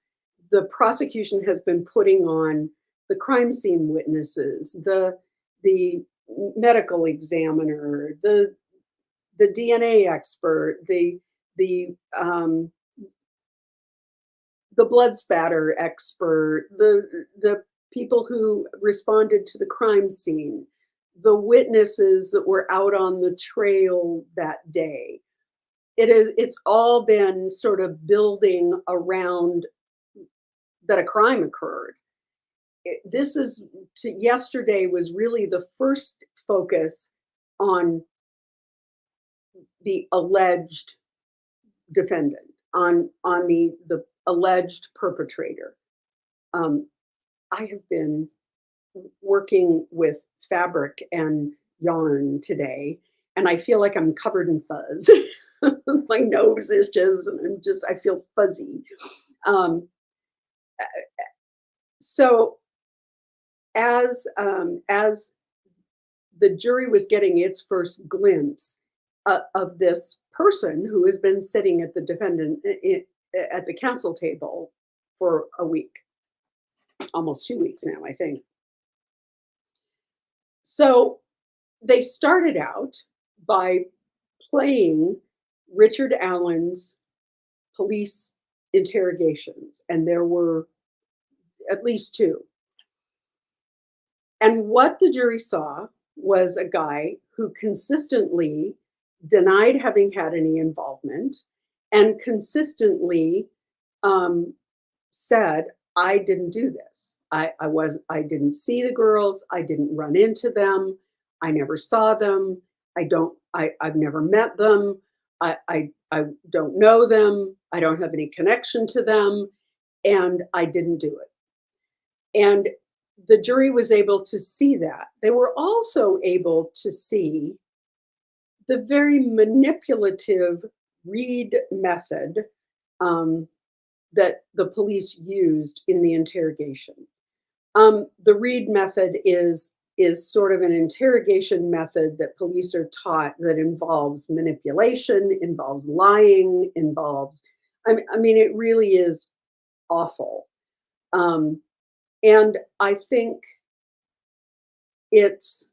[SPEAKER 1] the prosecution has been putting on the crime scene witnesses, the medical examiner, the DNA expert, the the blood spatter expert, the people who responded to the crime scene, the witnesses that were out on the trail that day. It's all been sort of building around that a crime occurred. This is to yesterday was really the first focus on the alleged defendant, on the alleged perpetrator. Um, I have been working with fabric and yarn today, and I feel like I'm covered in fuzz. My nose is just, I feel fuzzy. Um, so as the jury was getting its first glimpse of this person who has been sitting at the at the counsel table for a week, almost 2 weeks now, I think. So they started out by playing Richard Allen's police interrogations, and there were at least two. And what the jury saw was a guy who consistently denied having had any involvement and consistently said, I didn't do this. I didn't see the girls. I didn't run into them. I never saw them. I've never met them. I don't know them. I don't have any connection to them. And I didn't do it. And the jury was able to see that. They were also able to see the very manipulative read method that the police used in the interrogation. The read method is sort of an interrogation method that police are taught that involves manipulation, involves lying, involves, I mean, it really is awful. And I think it's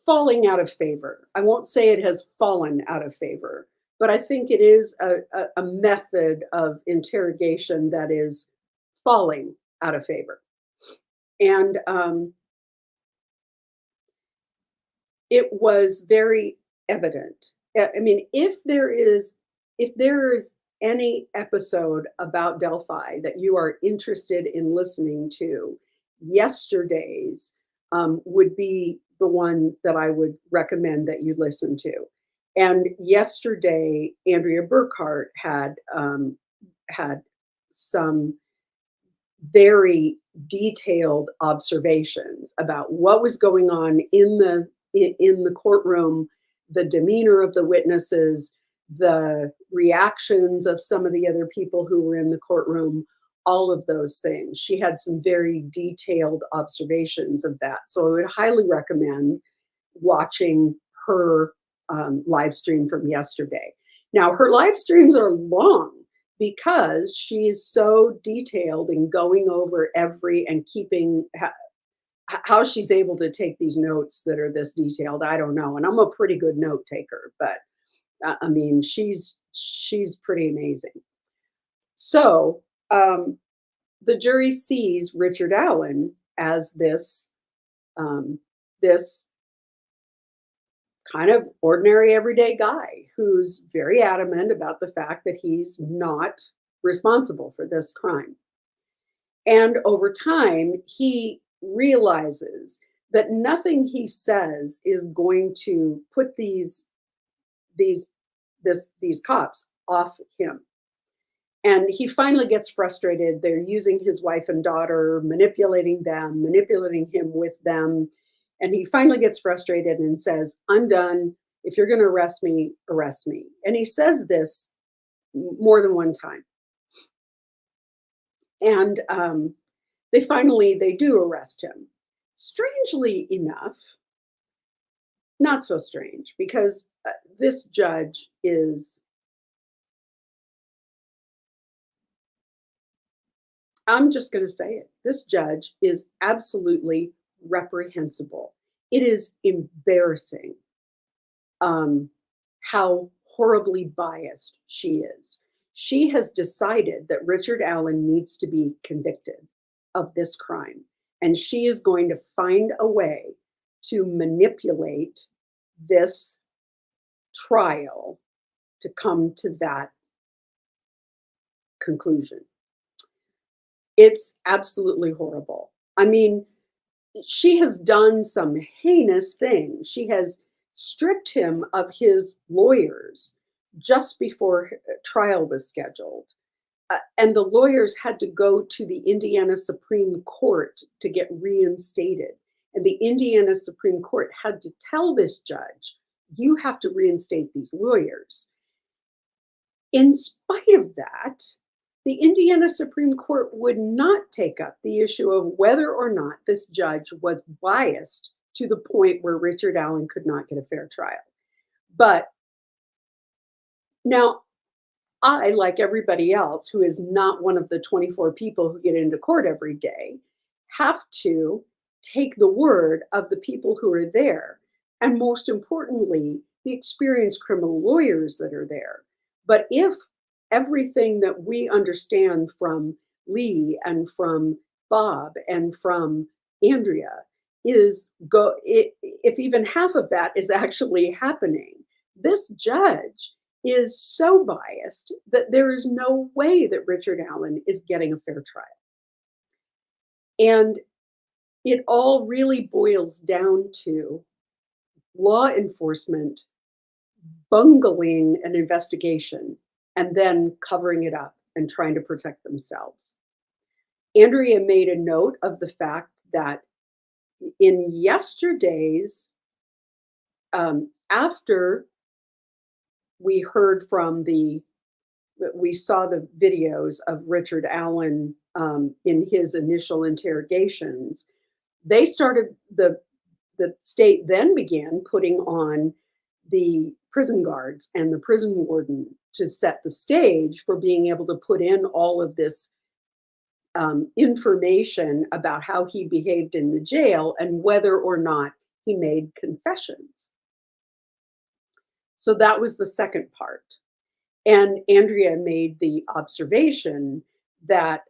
[SPEAKER 1] falling out of favor. I won't say it has fallen out of favor, but I think it is a method of interrogation that is falling out of favor. And it was very evident. I mean, if there is any episode about Delphi that you are interested in listening to, yesterday's would be the one that I would recommend that you listen to. And yesterday, Andrea Burkhart had some very detailed observations about what was going on in the courtroom, the demeanor of the witnesses, the reactions of some of the other people who were in the courtroom, all of those things. She had some very detailed observations of that. So I would highly recommend watching her live stream from yesterday. Now, her live streams are long because she is so detailed in going over and keeping how she's able to take these notes that are this detailed. I don't know. And I'm a pretty good note taker, but I mean, she's pretty amazing. So the jury sees Richard Allen as this kind of ordinary, everyday guy who's very adamant about the fact that he's not responsible for this crime. And over time, he realizes that nothing he says is going to put these cops off him. And he finally gets frustrated. They're using his wife and daughter, manipulating him with them. And he finally gets frustrated and says, I'm done. If you're going to arrest me, arrest me. And he says this more than one time. And they do arrest him. Strangely enough, not so strange, because this judge is, I'm just going to say it, this judge is absolutely reprehensible. It is embarrassing how horribly biased she is. She has decided that Richard Allen needs to be convicted of this crime, and she is going to find a way to manipulate this trial to come to that conclusion. It's absolutely horrible. I mean, she has done some heinous things. She has stripped him of his lawyers just before trial was scheduled. And the lawyers had to go to the Indiana Supreme Court to get reinstated. And the Indiana Supreme Court had to tell this judge, you have to reinstate these lawyers. In spite of that, the Indiana Supreme Court would not take up the issue of whether or not this judge was biased to the point where Richard Allen could not get a fair trial. But now, I, like everybody else who is not one of the 24 people who get into court every day, have to take the word of the people who are there. And most importantly, the experienced criminal lawyers that are there. But if everything that we understand from Lee and from Bob and from Andrea if even half of that is actually happening, this judge is so biased that there is no way that Richard Allen is getting a fair trial. And it all really boils down to law enforcement bungling an investigation and then covering it up and trying to protect themselves. Andrea made a note of the fact that in yesterday's, after we saw the videos of Richard Allen in his initial interrogations, they started, the state then began putting on the prison guards and the prison warden to set the stage for being able to put in all of this information about how he behaved in the jail and whether or not he made confessions. So that was the second part. And Andrea made the observation that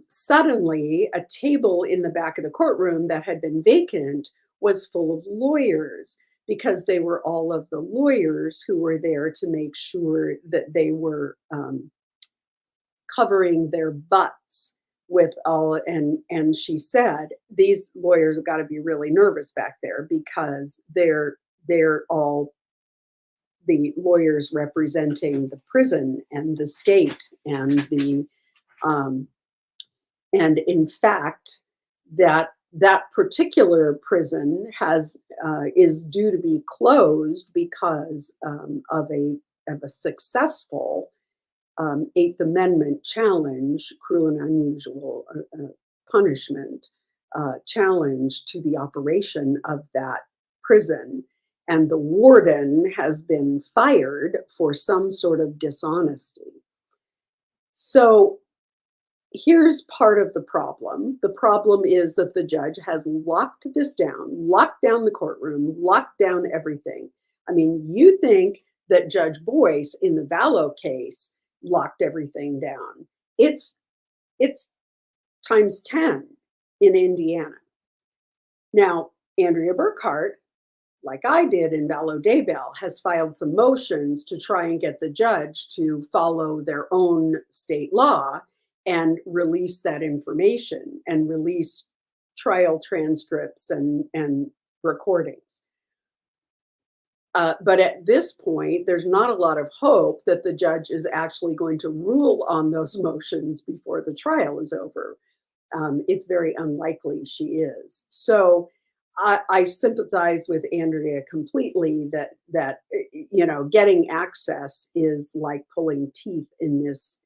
[SPEAKER 1] suddenly a table in the back of the courtroom that had been vacant was full of lawyers, because they were all of the lawyers who were there to make sure that they were covering their butts with all, and she said, these lawyers have got to be really nervous back there because they're all the lawyers representing the prison and the state and the and in fact that particular prison is due to be closed because of a successful Eighth Amendment challenge, cruel and unusual punishment challenge to the operation of that prison. And the warden has been fired for some sort of dishonesty. So here's part of the problem. The problem is that the judge has locked this down, locked down the courtroom, locked down everything. I mean, you think that Judge Boyce in the Vallow case locked everything down. It's times 10 in Indiana. Now, Andrea Burkhart, like I did in Vallow Daybell, has filed some motions to try and get the judge to follow their own state law and release that information and release trial transcripts and recordings. But at this point, there's not a lot of hope that the judge is actually going to rule on those motions before the trial is over. It's very unlikely she is. So I sympathize with Andrea completely that getting access is like pulling teeth in this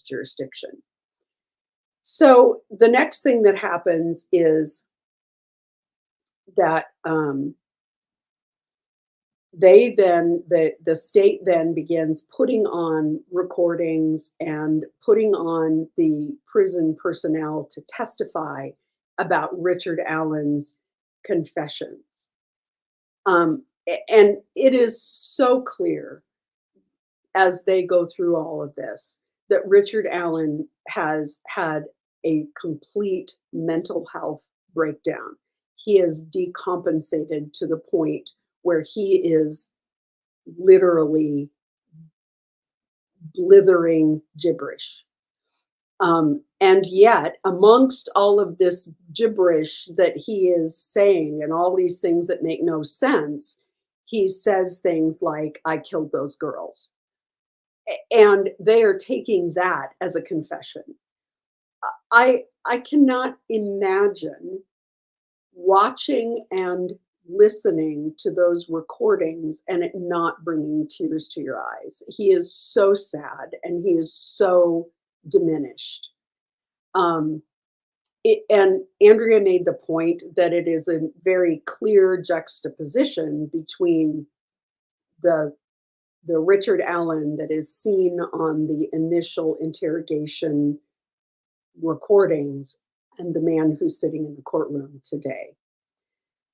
[SPEAKER 1] jurisdiction. So the next thing that happens is that the state then begins putting on recordings and putting on the prison personnel to testify about Richard Allen's confessions. And it is so clear as they go through all of this, that Richard Allen has had a complete mental health breakdown. He is decompensated to the point where he is literally blithering gibberish. And yet, amongst all of this gibberish that he is saying and all these things that make no sense, he says things like, I killed those girls. And they are taking that as a confession. I cannot imagine watching and listening to those recordings and it not bringing tears to your eyes. He is so sad and he is so diminished. Um, and Andrea made the point that it is a very clear juxtaposition between the the Richard Allen that is seen on the initial interrogation recordings and the man who's sitting in the courtroom today.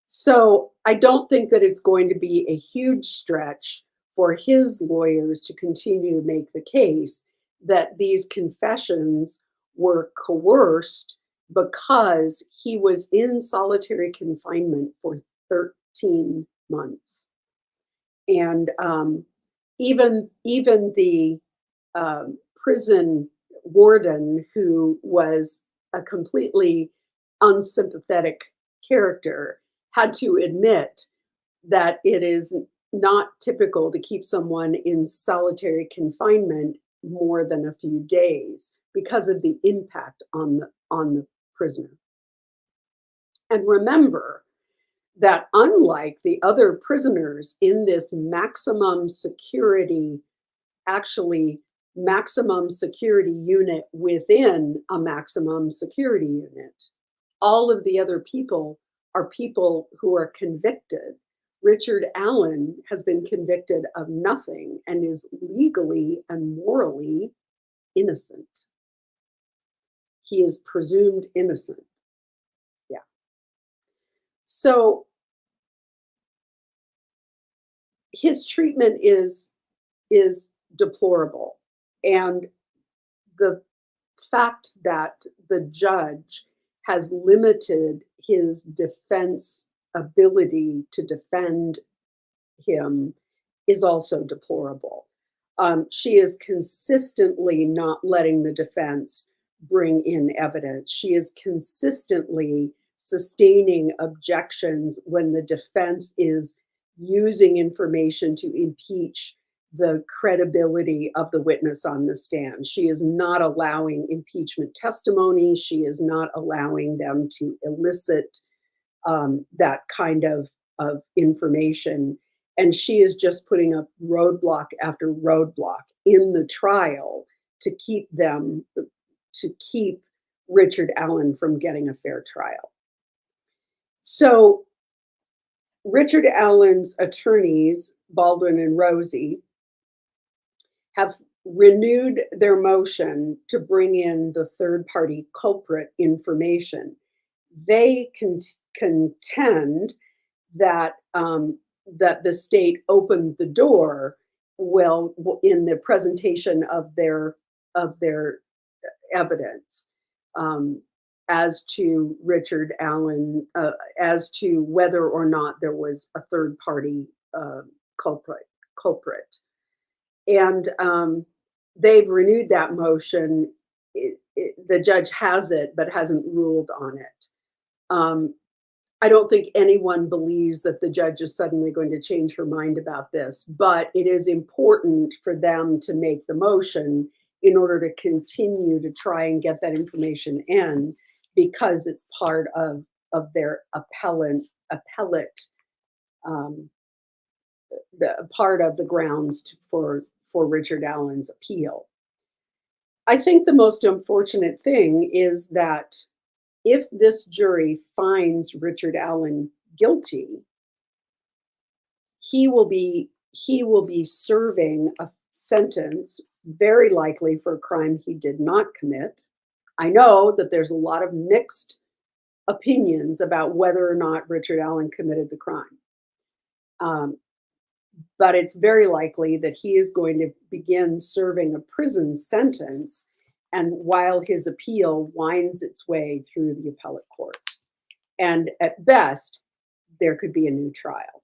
[SPEAKER 1] So I don't think that it's going to be a huge stretch for his lawyers to continue to make the case that these confessions were coerced because he was in solitary confinement for 13 months. And even the prison warden, who was a completely unsympathetic character, had to admit that it is not typical to keep someone in solitary confinement more than a few days because of the impact on the prisoner. And remember that unlike the other prisoners in this maximum security, actually maximum security unit within a maximum security unit, all of the other people are people who are convicted. Richard Allen has been convicted of nothing and is legally and morally innocent. He is presumed innocent. Yeah. So his treatment is deplorable. And the fact that the judge has limited his defense ability to defend him is also deplorable. She is consistently not letting the defense bring in evidence. She is consistently sustaining objections when the defense is using information to impeach the credibility of the witness on the stand. She is not allowing impeachment testimony. She is not allowing them to elicit that kind of information. And she is just putting up roadblock after roadblock in the trial to keep Richard Allen from getting a fair trial. So Richard Allen's attorneys, Baldwin and Rosie, have renewed their motion to bring in the third-party culprit information. They contend that that the state opened the door in the presentation of their evidence as to Richard Allen, as to whether or not there was a third-party culprit. And they've renewed that motion. The judge has it, but hasn't ruled on it. I don't think anyone believes that the judge is suddenly going to change her mind about this, but it is important for them to make the motion in order to continue to try and get that information in, because it's part of their appellate the part of the grounds for Richard Allen's appeal. I think the most unfortunate thing is that if this jury finds Richard Allen guilty, he will be serving a sentence, very likely for a crime he did not commit. I know that there's a lot of mixed opinions about whether or not Richard Allen committed the crime. but it's very likely that he is going to begin serving a prison sentence and while his appeal winds its way through the appellate court. And at best, there could be a new trial.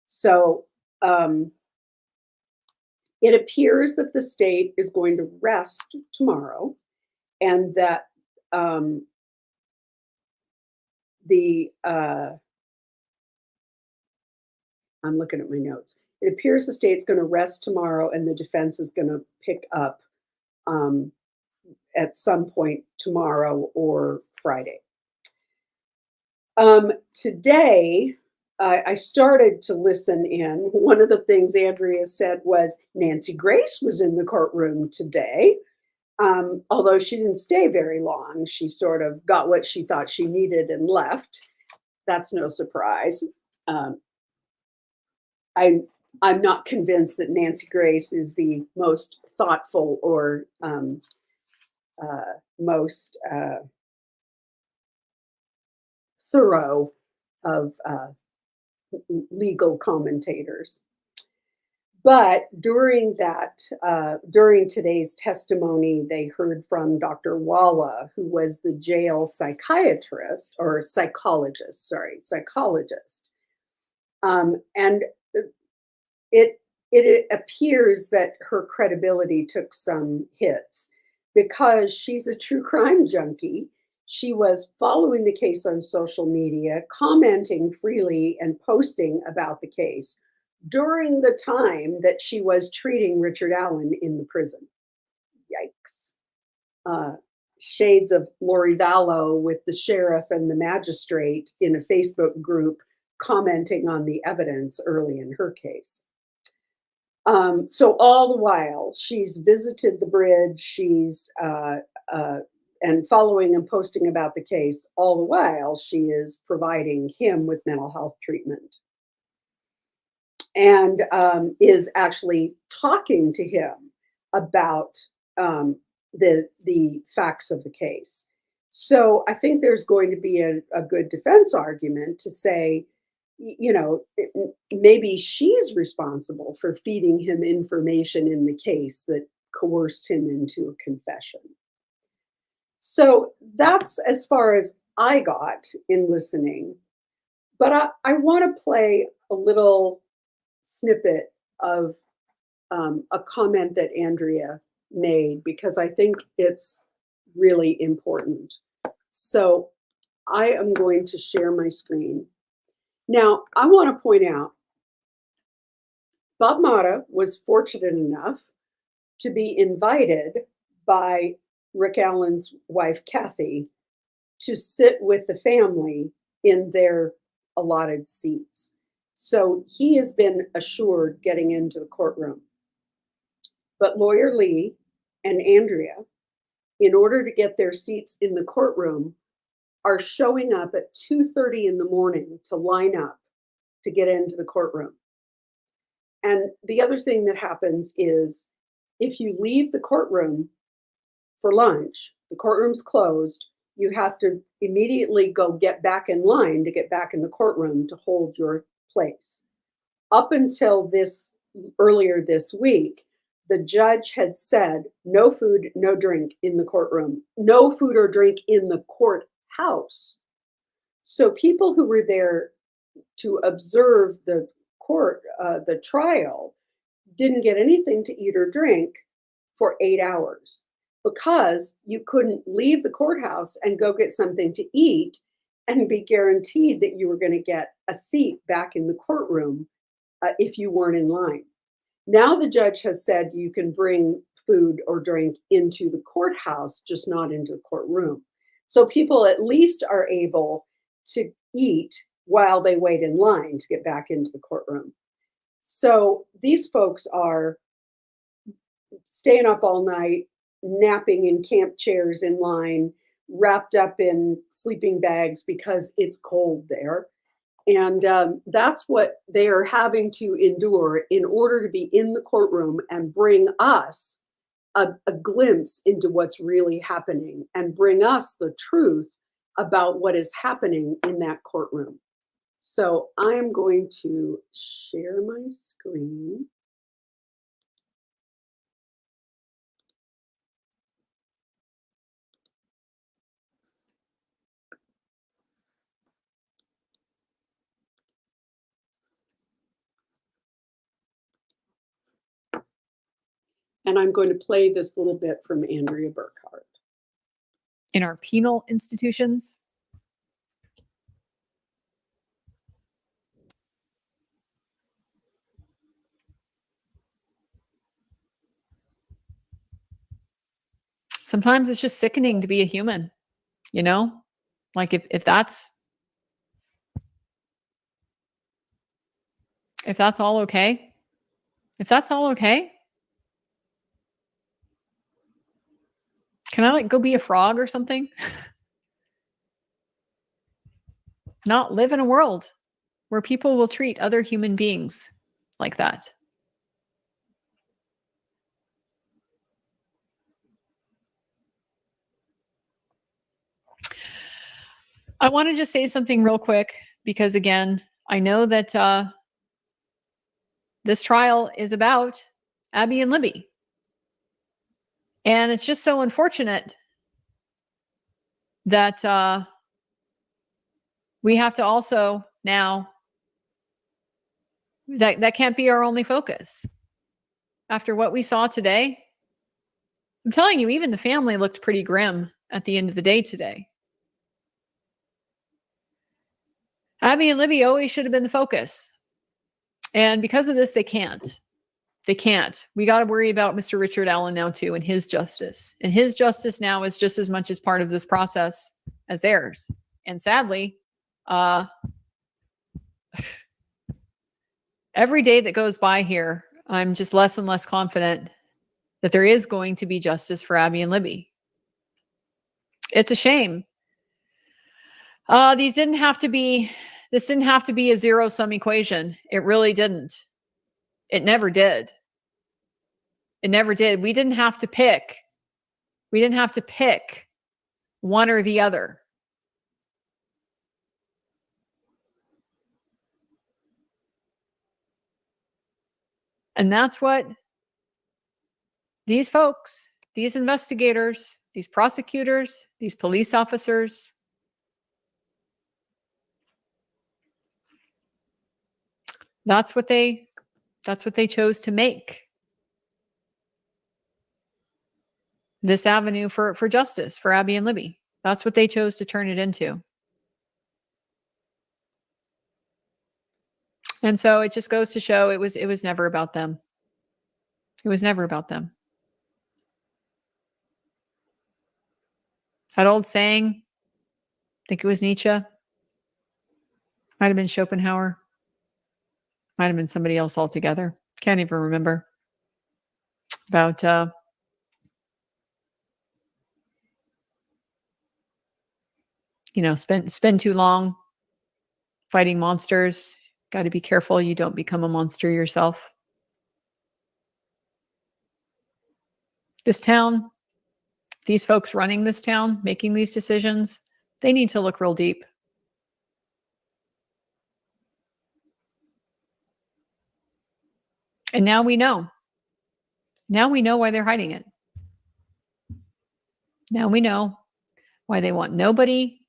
[SPEAKER 1] So it appears that the state is going to rest tomorrow and that I'm looking at my notes. It appears the state's going to rest tomorrow and the defense is going to pick up at some point tomorrow or Friday. Today, I started to listen in. One of the things Andrea said was Nancy Grace was in the courtroom today, although she didn't stay very long. She sort of got what she thought she needed and left. That's no surprise. I'm not convinced that Nancy Grace is the most thoughtful or most thorough of legal commentators. But during today's testimony, they heard from Dr. Walla, who was the jail psychiatrist. And it appears that her credibility took some hits because she's a true crime junkie. She was following the case on social media, commenting freely and posting about the case during the time that she was treating Richard Allen in the prison. Yikes. Shades of Lori Vallow with the sheriff and the magistrate in a Facebook group commenting on the evidence early in her case. So all the while, she's visited the bridge, she's and following and posting about the case. All the while, she is providing him with mental health treatment and is actually talking to him about the facts of the case. So I think there's going to be a good defense argument to say, maybe she's responsible for feeding him information in the case that coerced him into a confession. So that's as far as I got in listening. But I want to play a little snippet of a comment that Andrea made because I think it's really important. So I am going to share my screen. Now, I want to point out, Bob Motta was fortunate enough to be invited by Rick Allen's wife, Kathy, to sit with the family in their allotted seats. So he has been assured getting into the courtroom. But Lawyer Lee and Andrea, in order to get their seats in the courtroom, are showing up at 2:30 in the morning to line up to get into the courtroom. And the other thing that happens is if you leave the courtroom for lunch, the courtroom's closed, you have to immediately go get back in line to get back in the courtroom to hold your place. Up until earlier this week, the judge had said no food, no drink in the courtroom, no food or drink in the courthouse. So people who were there to observe the trial, didn't get anything to eat or drink for 8 hours because you couldn't leave the courthouse and go get something to eat and be guaranteed that you were going to get a seat back in the courtroom if you weren't in line. Now the judge has said you can bring food or drink into the courthouse, just not into the courtroom. So people at least are able to eat while they wait in line to get back into the courtroom. So these folks are staying up all night, napping in camp chairs in line, wrapped up in sleeping bags because it's cold there. And that's what they are having to endure in order to be in the courtroom and bring us a glimpse into what's really happening and bring us the truth about what is happening in that courtroom. So I am going to share my screen. And I'm going to play this little bit from Andrea Burkhart.
[SPEAKER 2] In our penal institutions, sometimes it's just sickening to be a human, you know? Like if that's all okay, if that's all okay, can I like go be a frog or something? Not live in a world where people will treat other human beings like that. I want to just say something real quick because, again, I know that this trial is about Abby and Libby. And it's just so unfortunate that we have to also now, that can't be our only focus. After what we saw today, I'm telling you, even the family looked pretty grim at the end of the day today. Abby and Libby always should have been the focus. And because of this, they can't. They can't. We got to worry about Mr. Richard Allen now, too, and his justice. And his justice now is just as much as part of this process as theirs. And sadly, every day that goes by here, I'm just less and less confident that there is going to be justice for Abby and Libby. It's a shame. This didn't have to be a zero-sum equation. It really didn't. It never did. It never did. We didn't have to pick. We didn't have to pick one or the other. And that's what these folks, these investigators, these prosecutors, these police officers, that's what they chose to make this avenue for justice for Abby and Libby. That's what they chose to turn it into. And so it just goes to show it was never about them. It was never about them. That old saying, I think it was Nietzsche, might have been Schopenhauer, might have been somebody else altogether. Can't even remember. About spend too long fighting monsters. Got to be careful you don't become a monster yourself. This town, these folks running this town, making these decisions, they need to look real deep. And now we know. Now we know why they're hiding it. Now we know why they want nobody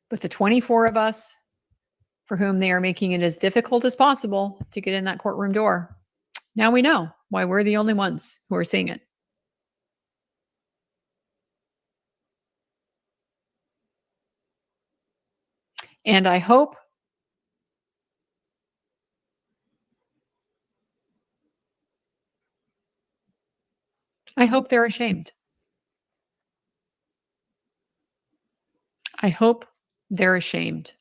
[SPEAKER 2] but the 24 of us for whom they are making it as difficult as possible to get in that courtroom door. Now we know why we're the only ones who are seeing it. And I hope they're ashamed. I hope they're ashamed.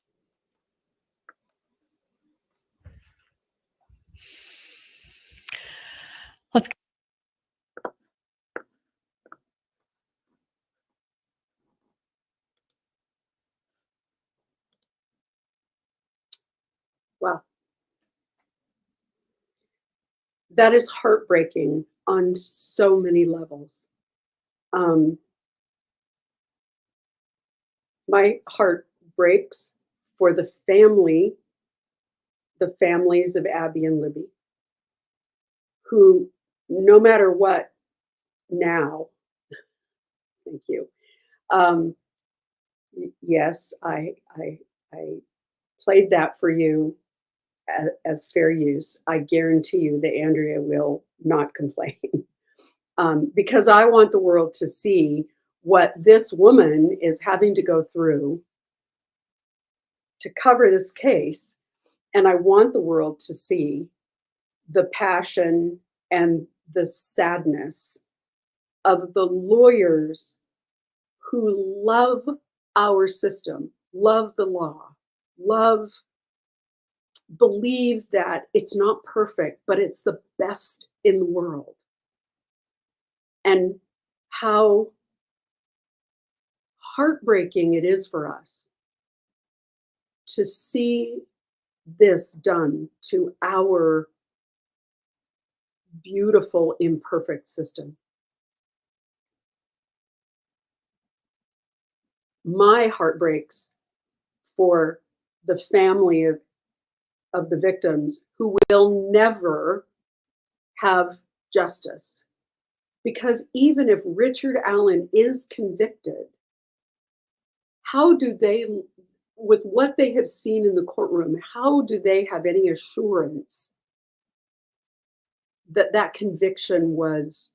[SPEAKER 2] Let's
[SPEAKER 1] Wow. That is heartbreaking on so many levels. My heart breaks for the family the families of Abby and Libby, who, no matter what, now, thank you. Um, yes, I played that for you as fair use. I guarantee you that Andrea will not complain. Because I want the world to see what this woman is having to go through to cover this case. And I want the world to see the passion and the sadness of the lawyers who love our system, love the law, love, believe that it's not perfect, but it's the best in the world. And how heartbreaking it is for us to see this done to our beautiful, imperfect system. My heart breaks for the family of the victims who will never have justice. Because even if Richard Allen is convicted, how do they, with what they have seen in the courtroom, how do they have any assurance that that conviction was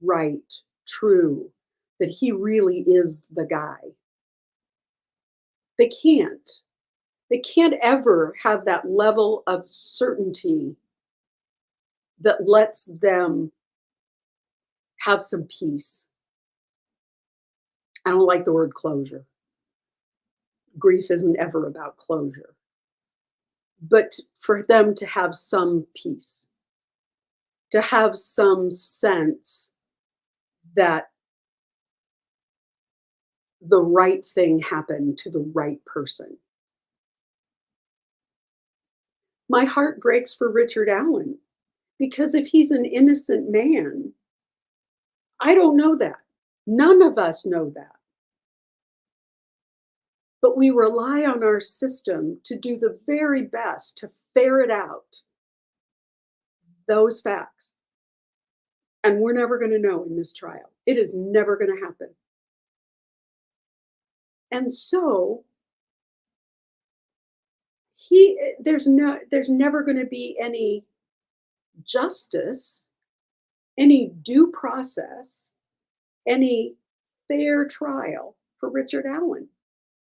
[SPEAKER 1] right, true, that he really is the guy? They can't. They can't ever have that level of certainty that lets them have some peace. I don't like the word closure. Grief isn't ever about closure. But for them to have some peace, to have some sense that the right thing happened to the right person. My heart breaks for Richard Allen because if he's an innocent man, I don't know that. None of us know that. But we rely on our system to do the very best to ferret out those facts. And we're never going to know in this trial. It is never going to happen. And so there's never going to be any justice, any due process, any fair trial for Richard Allen.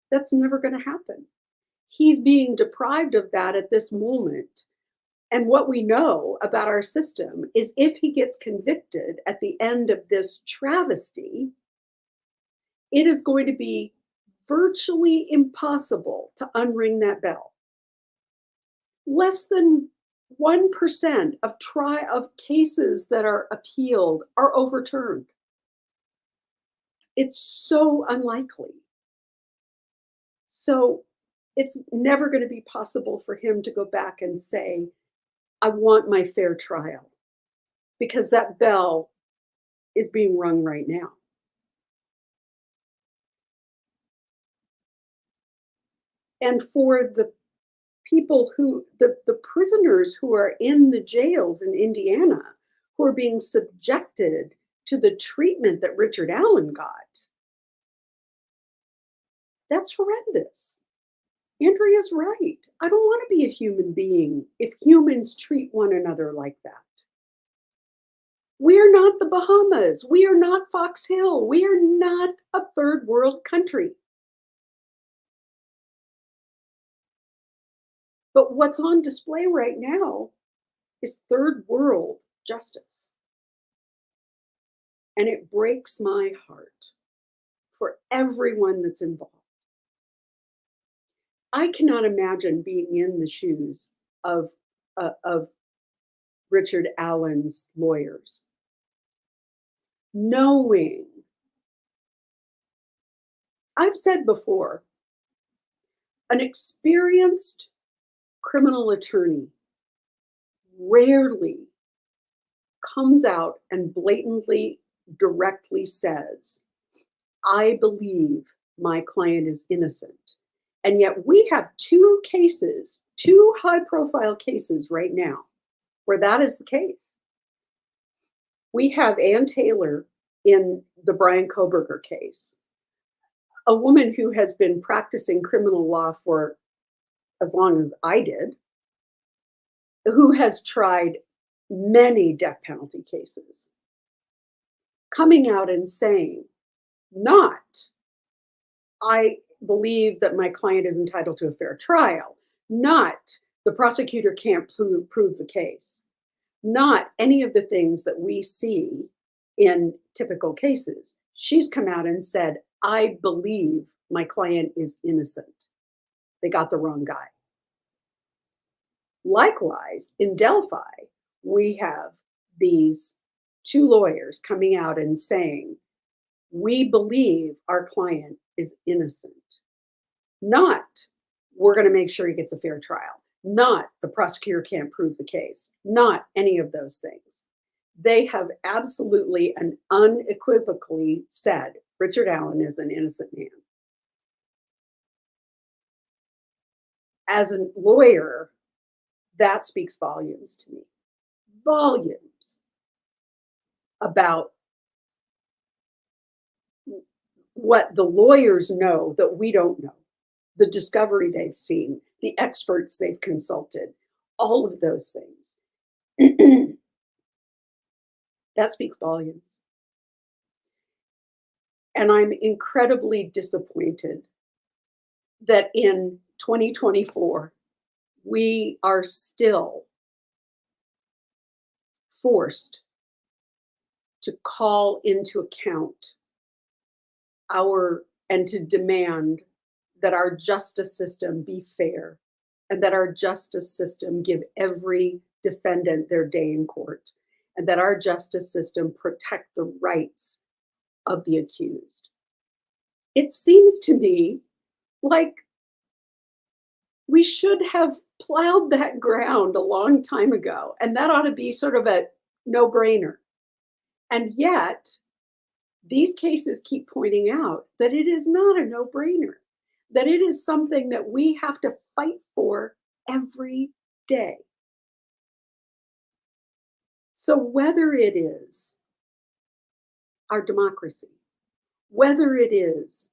[SPEAKER 1] That's never going to happen. He's being deprived of that at this moment. And what we know about our system is if he gets convicted at the end of this travesty, it is going to be virtually impossible to unring that bell. Less than 1% of cases that are appealed are overturned. It's so unlikely. So it's never going to be possible for him to go back and say, I want my fair trial, because that bell is being rung right now. And for the people the prisoners who are in the jails in Indiana, who are being subjected to the treatment that Richard Allen got, that's horrendous. Andrea's right. I don't want to be a human being if humans treat one another like that. We are not the Bahamas. We are not Fox Hill. We are not a third world country. But what's on display right now is third world justice. And it breaks my heart for everyone that's involved. I cannot imagine being in the shoes of Richard Allen's lawyers, knowing, I've said before, an experienced criminal attorney rarely comes out and blatantly, directly says, I believe my client is innocent. And yet we have two cases, two high-profile cases right now where that is the case. We have Ann Taylor in the Brian Koberger case, a woman who has been practicing criminal law for as long as I did, who has tried many death penalty cases, coming out and saying, not, I believe that my client is entitled to a fair trial, not, the prosecutor can't prove the case, not any of the things that we see in typical cases. She's come out and said, I believe my client is innocent. They got the wrong guy. Likewise, in Delphi, we have these two lawyers coming out and saying, we believe our client is innocent. Not, we're going to make sure he gets a fair trial. Not, the prosecutor can't prove the case. Not any of those things. They have absolutely and unequivocally said Richard Allen is an innocent man. As a lawyer, that speaks volumes to me. Volumes about what the lawyers know that we don't know, the discovery they've seen, the experts they've consulted, all of those things. That speaks volumes. And I'm incredibly disappointed that in 2024, we are still forced to call into account and to demand that our justice system be fair and that our justice system give every defendant their day in court and that our justice system protect the rights of the accused. It seems to me like we should have plowed that ground a long time ago, and that ought to be sort of a no-brainer. And yet, these cases keep pointing out that it is not a no-brainer, that it is something that we have to fight for every day. So whether it is our democracy, whether it is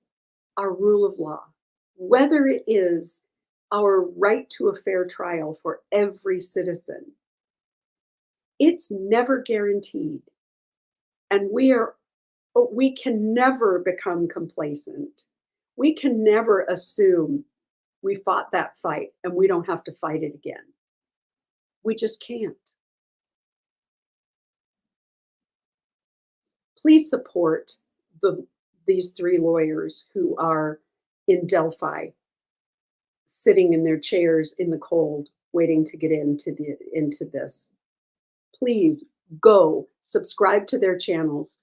[SPEAKER 1] our rule of law, whether it is our right to a fair trial for every citizen, it's never guaranteed. And we can never become complacent. We can never assume we fought that fight and we don't have to fight it again. We just can't. Please support these three lawyers who are in Delphi, sitting in their chairs in the cold, waiting to get into this. Please go subscribe to their channels,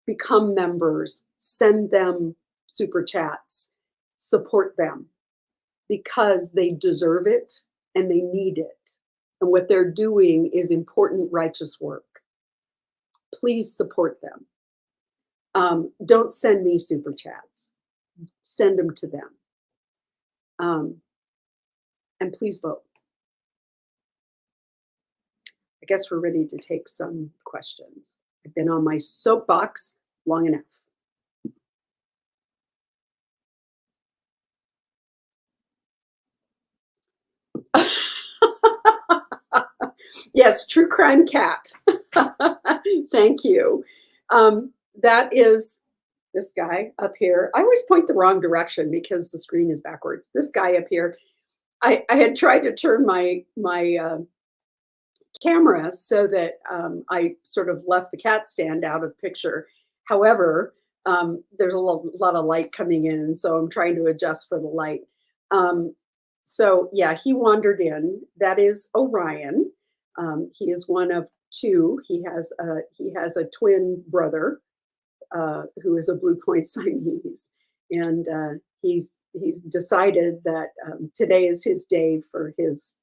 [SPEAKER 1] become members, send them super chats, support them because they deserve it and they need it. And what they're doing is important, righteous work. Please support them. Don't send me super chats. Send them to them. And please vote. I guess we're ready to take some questions. I've been on my soapbox long enough. Yes, True Crime Cat. Thank you. That is this guy up here. I always point the wrong direction because the screen is backwards. This guy up here. I had tried to turn my camera so that I sort of left the cat stand out of the picture. However, there's a lot of light coming in, so I'm trying to adjust for the light. So yeah, he wandered in. That is Orion. He is one of two. He has a twin brother who is a Blue Point Siamese, and he's decided that today is his day for his.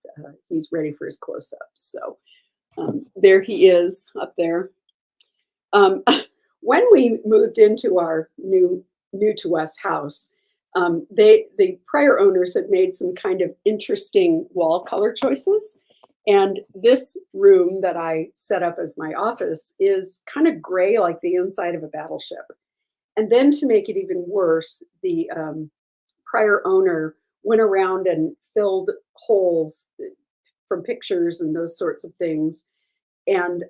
[SPEAKER 1] He's ready for his close-ups. So there he is up there. When we moved into our new to us house, The prior owners had made some kind of interesting wall color choices. And this room that I set up as my office is kind of gray, like the inside of a battleship. And then to make it even worse, the prior owner went around and filled holes from pictures and those sorts of things, and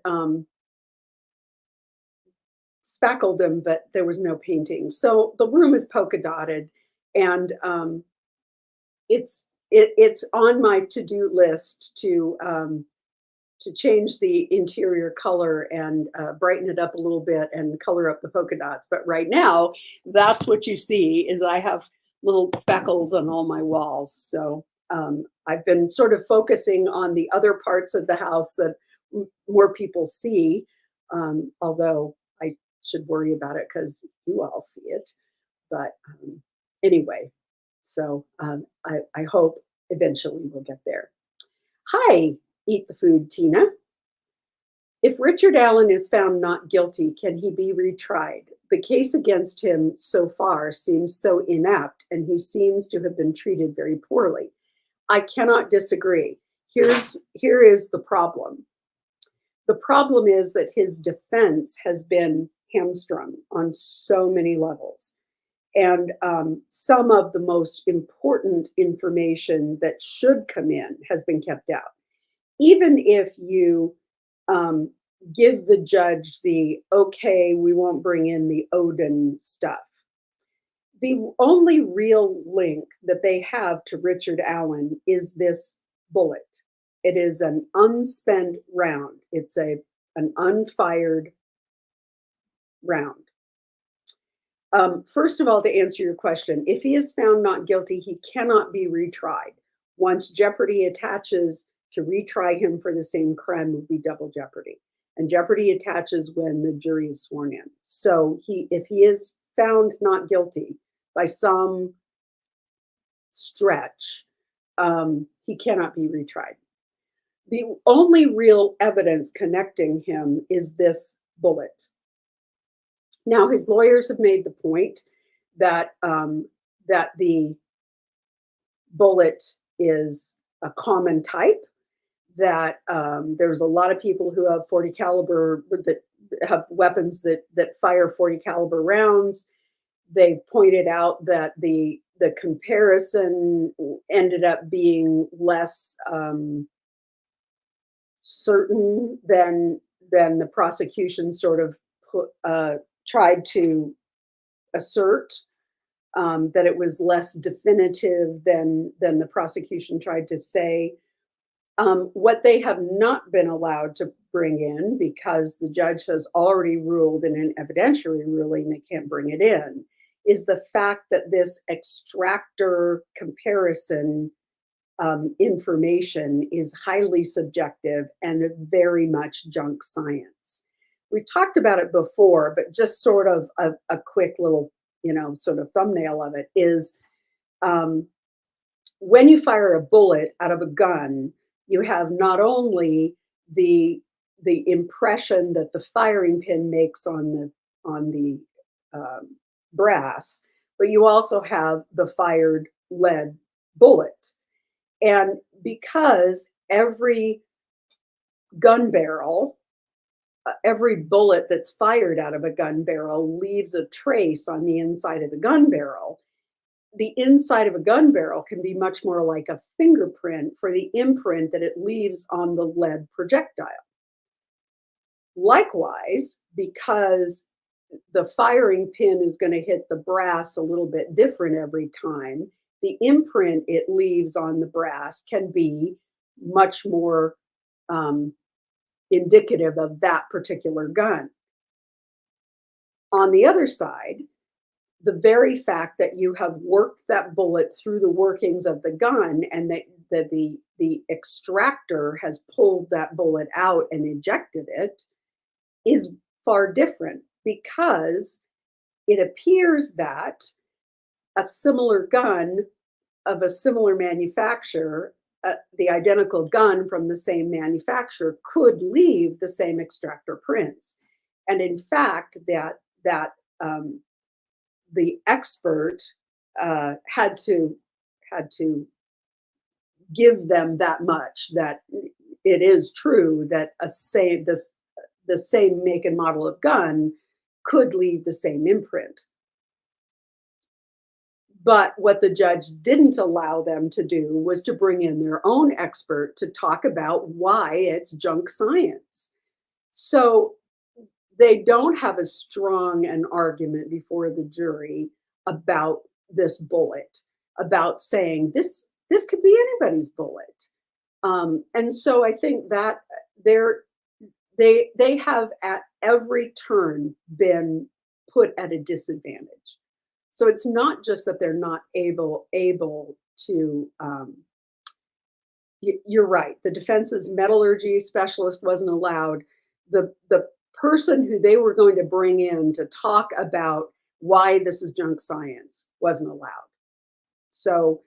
[SPEAKER 1] spackled them, but there was no painting. So the room is polka dotted, and it's on my to-do list to change the interior color and brighten it up a little bit and color up the polka dots. But right now, that's what you see is I have little speckles on all my walls. So I've been sort of focusing on the other parts of the house that more people see, although I should worry about it because you all see it. But anyway, so I hope eventually we'll get there. Hi, Eat the Food, Tina. If Richard Allen is found not guilty, can he be retried? The case against him so far seems so inept, and he seems to have been treated very poorly. I cannot disagree. Here is the problem. The problem is that his defense has been hamstrung on so many levels. And some of the most important information that should come in has been kept out. Even if you give the judge the okay, we won't bring in the Odin stuff. The only real link that they have to Richard Allen is this bullet. It is an unspent round. It's an unfired round. First of all, to answer your question, if he is found not guilty, he cannot be retried. Once jeopardy attaches, to retry him for the same crime would be double jeopardy. And jeopardy attaches when the jury is sworn in. So if he is found not guilty by some stretch, he cannot be retried. The only real evidence connecting him is this bullet. Now, his lawyers have made the point that that the bullet is a common type. That there's a lot of people who have 40 caliber that have weapons that fire 40 caliber rounds. They pointed out that the comparison ended up being less certain than the prosecution sort of tried to assert, that it was less definitive than the prosecution tried to say. What they have not been allowed to bring in, because the judge has already ruled in an evidentiary ruling they can't bring it in, is the fact that this extractor comparison information is highly subjective and very much junk science. We talked about it before, but just sort of a quick little, sort of thumbnail of it is when you fire a bullet out of a gun, you have not only the impression that the firing pin makes on the brass, but you also have the fired lead bullet. And because every gun barrel, every bullet that's fired out of a gun barrel leaves a trace on the inside of the gun barrel, the inside of a gun barrel can be much more like a fingerprint for the imprint that it leaves on the lead projectile. Likewise, because the firing pin is going to hit the brass a little bit different every time, the imprint it leaves on the brass can be much more indicative of that particular gun. On the other side, the very fact that you have worked that bullet through the workings of the gun and that the extractor has pulled that bullet out and ejected it is far different, because it appears that a similar gun of a similar manufacturer, the identical gun from the same manufacturer, could leave the same extractor prints. And in fact, that the expert had to give them that much, that it is true that the same make and model of gun could leave the same imprint. But what the judge didn't allow them to do was to bring in their own expert to talk about why it's junk science. So they don't have as strong an argument before the jury about this bullet, about saying this could be anybody's bullet. And so I think that they have at every turn been put at a disadvantage. So it's not just that they're not able to. You're right. The defense's metallurgy specialist wasn't allowed. The person who they were going to bring in to talk about why this is junk science wasn't allowed. So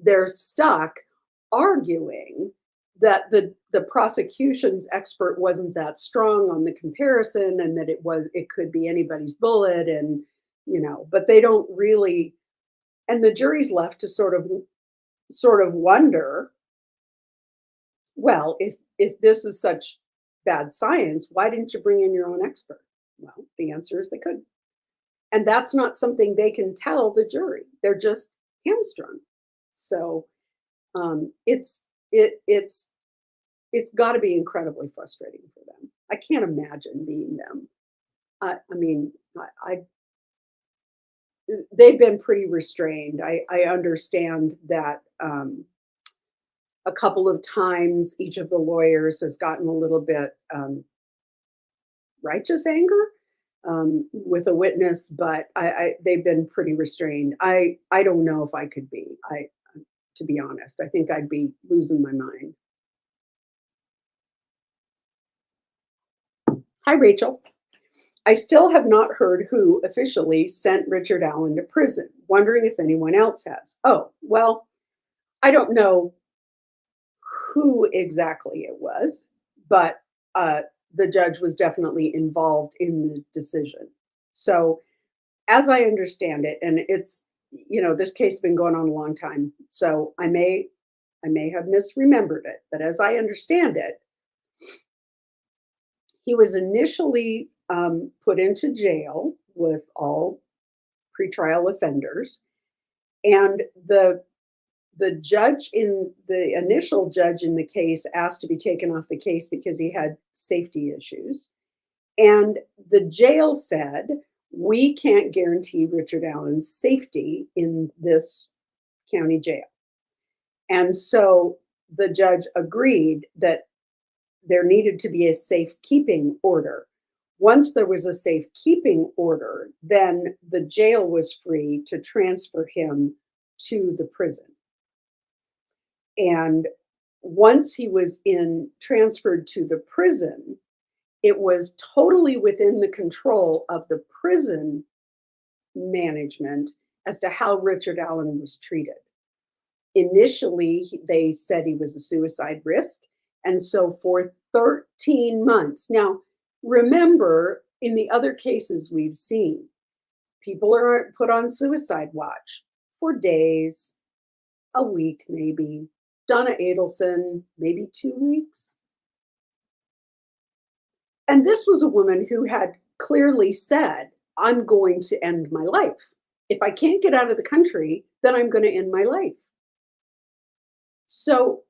[SPEAKER 1] they're stuck arguing that the prosecution's expert wasn't that strong on the comparison, and that it could be anybody's bullet, and but they don't really, and the jury's left to sort of wonder, well, if this is such bad science, why didn't you bring in your own expert? Well, the answer is they couldn't. And that's not something they can tell the jury. They're just hamstrung. So it's got to be incredibly frustrating for them. I can't imagine being them. I mean, they've been pretty restrained. I understand that a couple of times each of the lawyers has gotten a little bit righteous anger with a witness, but they've been pretty restrained. I don't know if I could be. To be honest, I think I'd be losing my mind. Hi, Rachel. I still have not heard who officially sent Richard Allen to prison. Wondering if anyone else has. Oh, well, I don't know who exactly it was, but the judge was definitely involved in the decision. So, as I understand it, and it's this case has been going on a long time, so I may have misremembered it, but as I understand it, he was initially put into jail with all pretrial offenders, and the initial judge in the case asked to be taken off the case because he had safety issues, and the jail said, we can't guarantee Richard Allen's safety in this county jail. And so the judge agreed that there needed to be a safekeeping order. Once there was a safekeeping order, then the jail was free to transfer him to the prison. And once he was transferred to the prison, it was totally within the control of the prison management as to how Richard Allen was treated. Initially, they said he was a suicide risk. And so for 13 months, now remember, in the other cases we've seen, people are put on suicide watch for days, a week maybe. Donna Adelson, maybe 2 weeks. And this was a woman who had clearly said, I'm going to end my life. If I can't get out of the country, then I'm going to end my life. So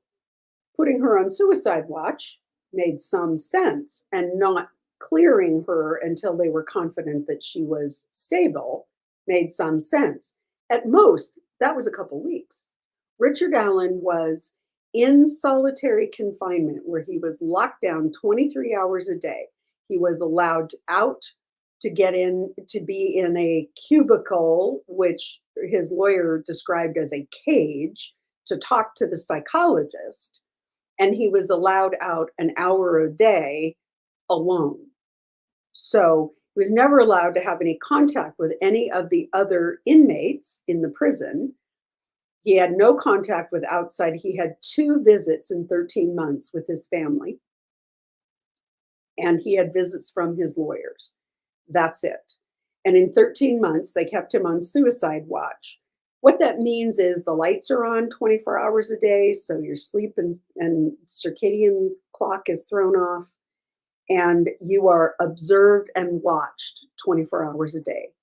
[SPEAKER 1] putting her on suicide watch made some sense, and not clearing her until they were confident that she was stable made some sense. At most, that was a couple weeks. Richard Allen was in solitary confinement, where he was locked down 23 hours a day. He was allowed out to get in, to be in a cubicle, which his lawyer described as a cage, to talk to the psychologist. And he was allowed out an hour a day alone. So he was never allowed to have any contact with any of the other inmates in the prison. He had no contact with outside. He had 2 visits in 13 months with his family. And he had visits from his lawyers. That's it. And in 13 months, they kept him on suicide watch. What that means is the lights are on 24 hours a day, so your sleep and circadian clock is thrown off, and you are observed and watched 24 hours a day.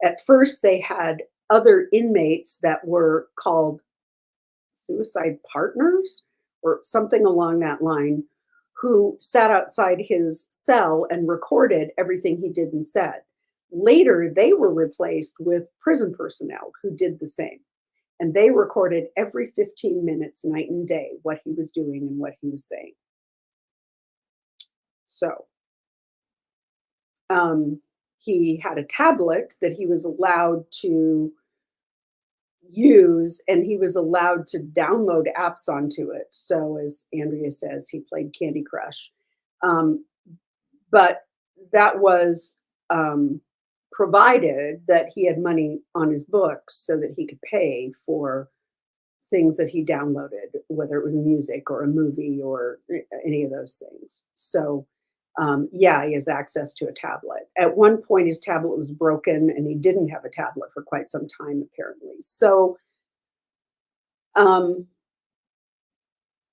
[SPEAKER 1] At first, they had other inmates that were called suicide partners or something along that line, who sat outside his cell and recorded everything he did and said. Later, they were replaced with prison personnel who did the same. And they recorded every 15 minutes, night and day, what he was doing and what he was saying. So he had a tablet that he was allowed to use, and he was allowed to download apps onto it. So, as Andrea says, he played Candy Crush. Um, but that was provided that he had money on his books so that he could pay for things that he downloaded, whether it was music or a movie or any of those things. So, yeah, he has access to a tablet. At one point, his tablet was broken and he didn't have a tablet for quite some time, apparently. So,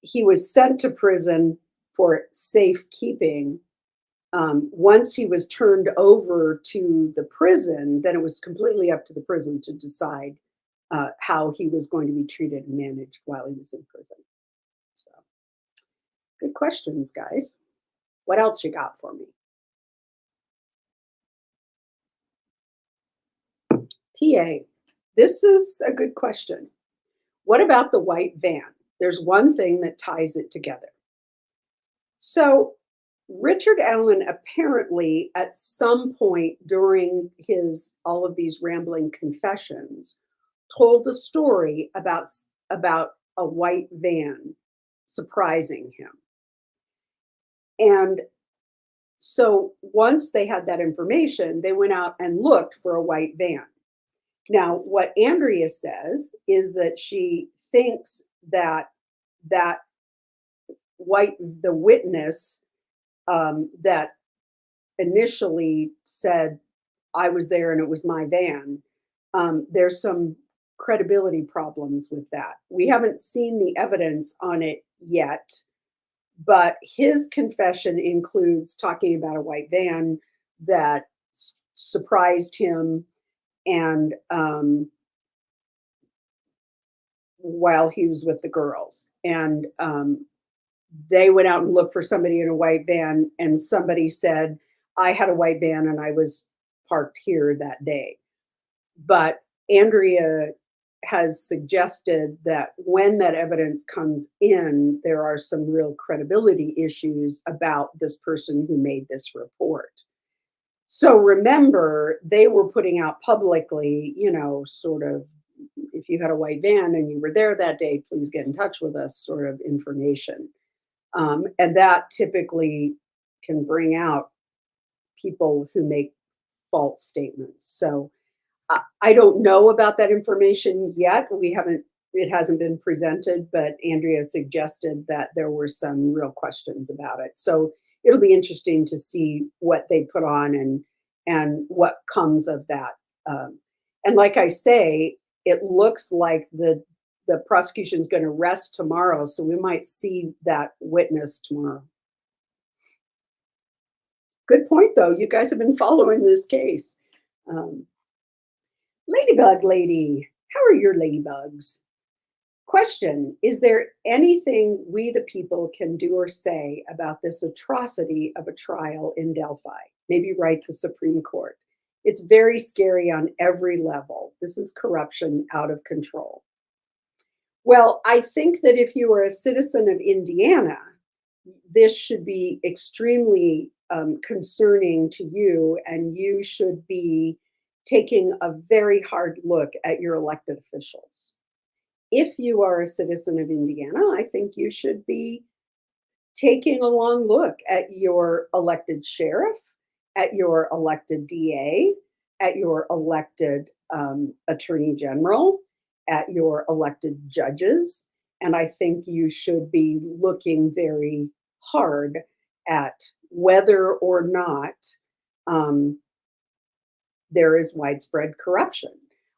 [SPEAKER 1] he was sent to prison for safekeeping. Once he was turned over to the prison, then it was completely up to the prison to decide how he was going to be treated and managed while he was in prison. So, good questions, guys. What else you got for me? PA, this is a good question. What about the white van? There's one thing that ties it together. So, Richard Allen apparently, at some point during his all of these rambling confessions, told a story about a white van surprising him. And so once they had that information, they went out and looked for a white van. Now, what Andrea says is that she thinks that that the witness that initially said, I was there and it was my van, there's some credibility problems with that. We haven't seen the evidence on it yet, but his confession includes talking about a white van that surprised him, and while he was with the girls. And they went out and looked for somebody in a white van, and somebody said, I had a white van and I was parked here that day. But Andrea has suggested that when that evidence comes in, there are some real credibility issues about this person who made this report. So remember, they were putting out publicly, sort of, if you had a white van and you were there that day, please get in touch with us, sort of information. And that typically can bring out people who make false statements. So I don't know about that information yet. It hasn't been presented, but Andrea suggested that there were some real questions about it. So it'll be interesting to see what they put on and what comes of that. And like I say, it looks like the prosecution's going to rest tomorrow, so we might see that witness tomorrow. Good point, though. You guys have been following this case. Ladybug lady, how are your ladybugs? Question, is there anything we the people can do or say about this atrocity of a trial in Delphi? Maybe write the Supreme Court. It's very scary on every level. This is corruption out of control. Well, I think that if you are a citizen of Indiana, this should be extremely concerning to you, and you should be taking a very hard look at your elected officials. If you are a citizen of Indiana, I think you should be taking a long look at your elected sheriff, at your elected DA, at your elected attorney general, at your elected judges. And I think you should be looking very hard at whether or not there is widespread corruption.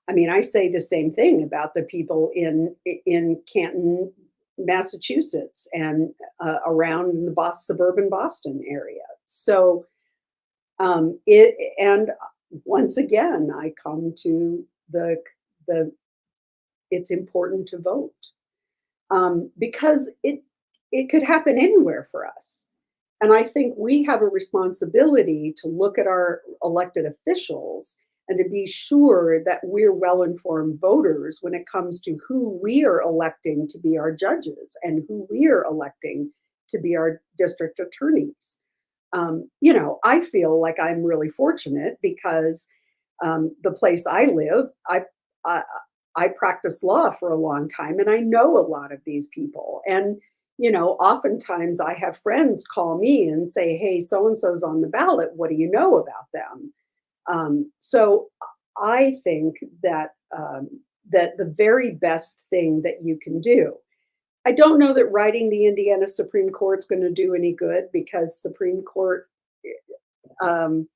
[SPEAKER 1] I mean, I say the same thing about the people in Canton, Massachusetts, and around the suburban Boston area. So it and once again, I come to the it's important to vote because it could happen anywhere for us. And I think we have a responsibility to look at our elected officials and to be sure that we're well informed voters when it comes to who we are electing to be our judges and who we are electing to be our district attorneys. I feel like I'm really fortunate because the place I live, I I practiced law for a long time, and I know a lot of these people. And oftentimes I have friends call me and say, "Hey, so and so's on the ballot. What do you know about them?" So I think that the very best thing that you can do. I don't know that writing the Indiana Supreme Court's going to do any good because um,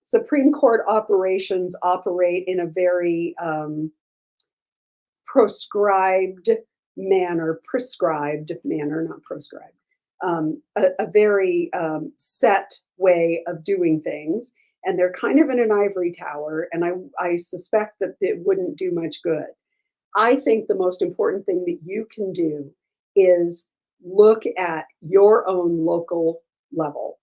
[SPEAKER 1] Supreme Court operations operate in a very prescribed manner, not proscribed, a very set way of doing things. And they're kind of in an ivory tower. And I suspect that it wouldn't do much good. I think the most important thing that you can do is look at your own local level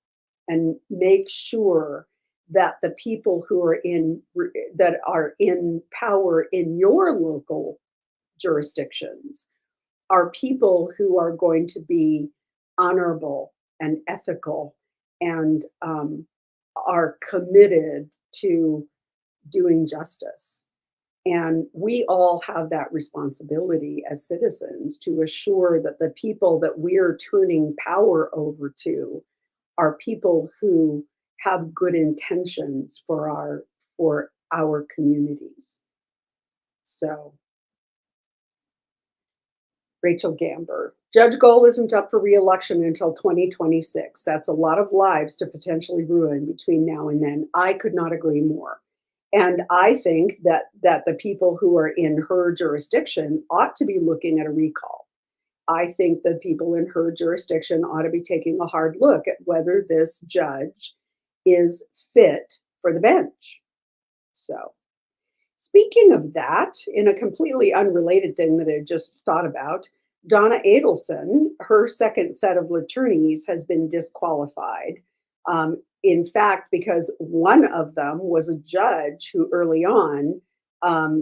[SPEAKER 1] and make sure that the people who are in power in your local jurisdictions are people who are going to be honorable and ethical and are committed to doing justice. And we all have that responsibility as citizens to assure that the people that we're turning power over to are people who have good intentions for our communities. So Rachel Gamber. Judge Gold isn't up for reelection until 2026. That's a lot of lives to potentially ruin between now and then. I could not agree more. And I think that the people who are in her jurisdiction ought to be looking at a recall. I think the people in her jurisdiction ought to be taking a hard look at whether this judge is fit for the bench. So, speaking of that, in a completely unrelated thing that I just thought about, Donna Adelson, her second set of attorneys has been disqualified. In fact, because one of them was a judge who early on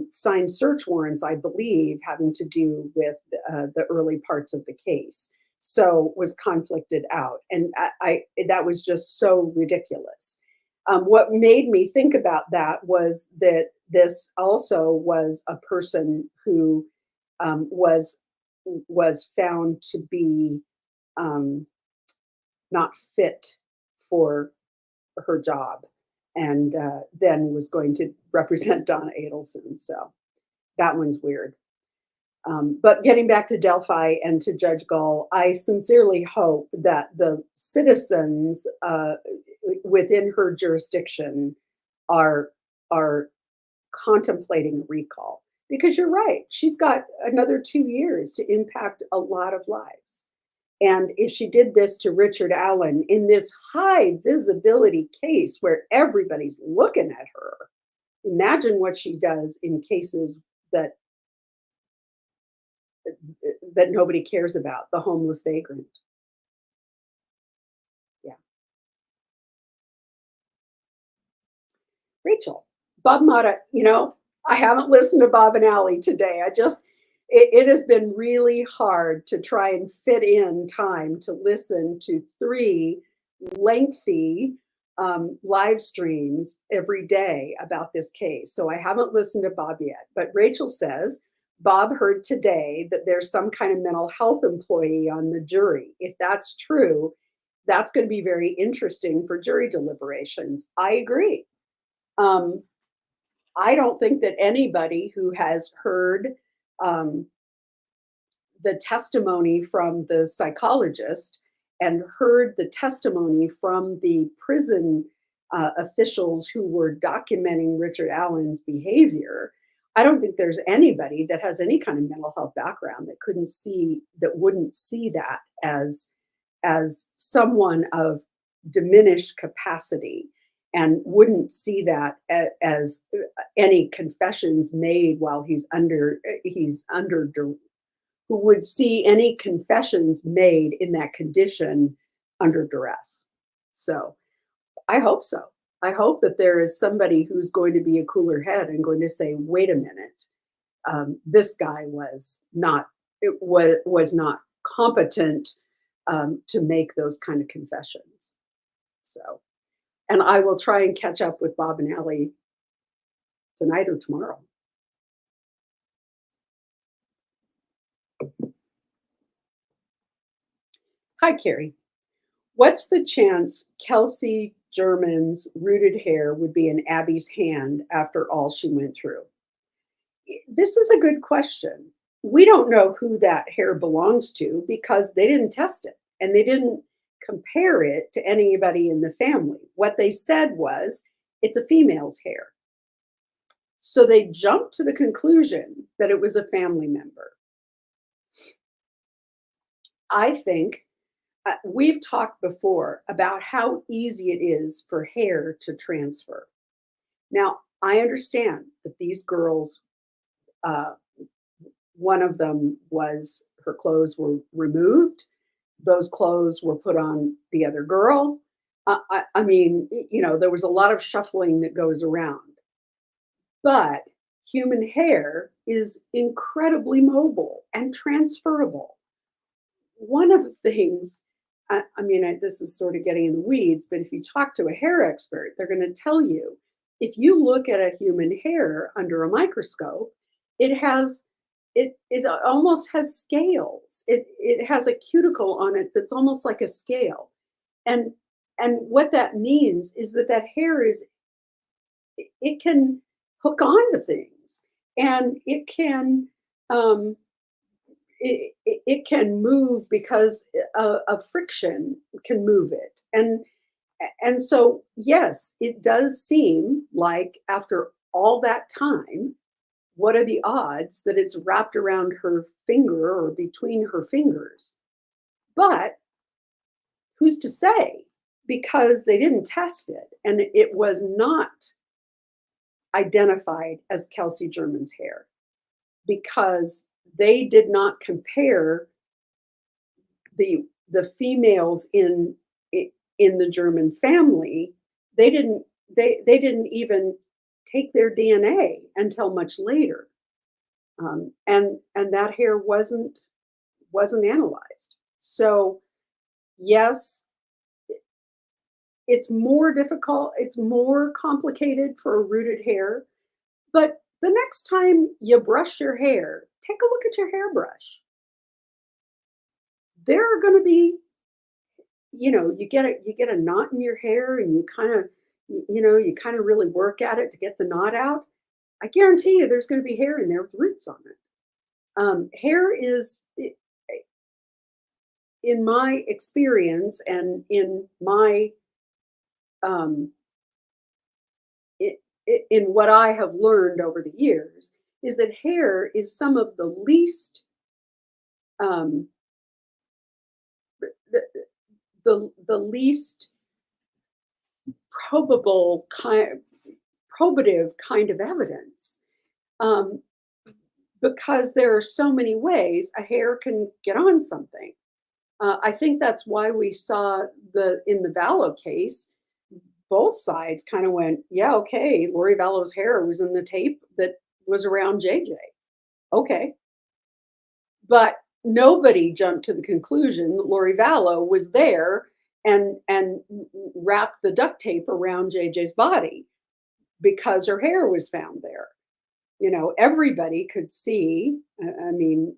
[SPEAKER 1] signed search warrants, I believe, having to do with the early parts of the case. So was conflicted out. And I that was just so ridiculous. What made me think about that was that this also was a person who was found to be um, not fit for her job, and then was going to represent Donna Adelson. So that one's weird. But getting back to Delphi and to Judge Gull, I sincerely hope that the citizens within her jurisdiction are are contemplating recall because you're right. She's got another 2 years to impact a lot of lives. And if she did this to Richard Allen in this high visibility case where everybody's looking at her, imagine what she does in cases that that nobody cares about, the homeless vagrant. Yeah. Rachel, Bob Mata, I haven't listened to Bob and Allie today. It has been really hard to try and fit in time to listen to three lengthy live streams every day about this case. So I haven't listened to Bob yet. But Rachel says Bob heard today that there's some kind of mental health employee on the jury. If that's true, that's going to be very interesting for jury deliberations. I agree. Um, I don't think that anybody who has heard um, the testimony from the psychologist and heard the testimony from the prison officials who were documenting Richard Allen's behavior. I don't think there's anybody that has any kind of mental health background that wouldn't see that as someone of diminished capacity and wouldn't see that as any confessions made while who would see any confessions made in that condition under duress. So I hope so. I hope that there is somebody who's going to be a cooler head and going to say, wait a minute, this guy was not competent to make those kind of confessions. So, and I will try and catch up with Bob and Allie tonight or tomorrow. Hi, Carrie. What's the chance Kelsey German's rooted hair would be in Abby's hand after all she went through? This is a good question. We don't know who that hair belongs to because they didn't test it and they didn't compare it to anybody in the family. What they said was it's a female's hair. So they jumped to the conclusion that it was a family member. I think we've talked before about how easy it is for hair to transfer. Now, I understand that these girls, uh, one of them was her clothes were removed, those clothes were put on the other girl. I mean, there was a lot of shuffling that goes around, but human hair is incredibly mobile and transferable. One of the things, this is sort of getting in the weeds, but if you talk to a hair expert, they're going to tell you if you look at a human hair under a microscope, it almost has scales. It has a cuticle on it that's almost like a scale, and what that means is that hair it can hook on to things, and um, it can move because of friction can move it, and so yes, it does seem like after all that time, what are the odds that it's wrapped around her finger or between her fingers? But who's to say? Because they didn't test it and it was not identified as Kelsey German's hair because they did not compare the females in the German family. They didn't even take their DNA until much later, and that hair wasn't analyzed. So yes, it's more difficult. It's more complicated for a rooted hair. But the next time you brush your hair, take a look at your hairbrush. There are going to be, you get a knot in your hair, and you kind of really work at it to get the knot out. I guarantee you, there's going to be hair in there with roots on it. Hair is, in my experience and in my um, in what I have learned over the years, is that hair is some of the least um, the, the least probable kind probative kind of evidence, um, because there are so many ways a hair can get on something. I think that's why we saw in the Vallow case, both sides kind of went, yeah, okay, Lori Vallow's hair was in the tape that was around JJ. Okay. But nobody jumped to the conclusion that Lori Vallow was there and wrapped the duct tape around JJ's body because her hair was found there. Everybody could see. I mean,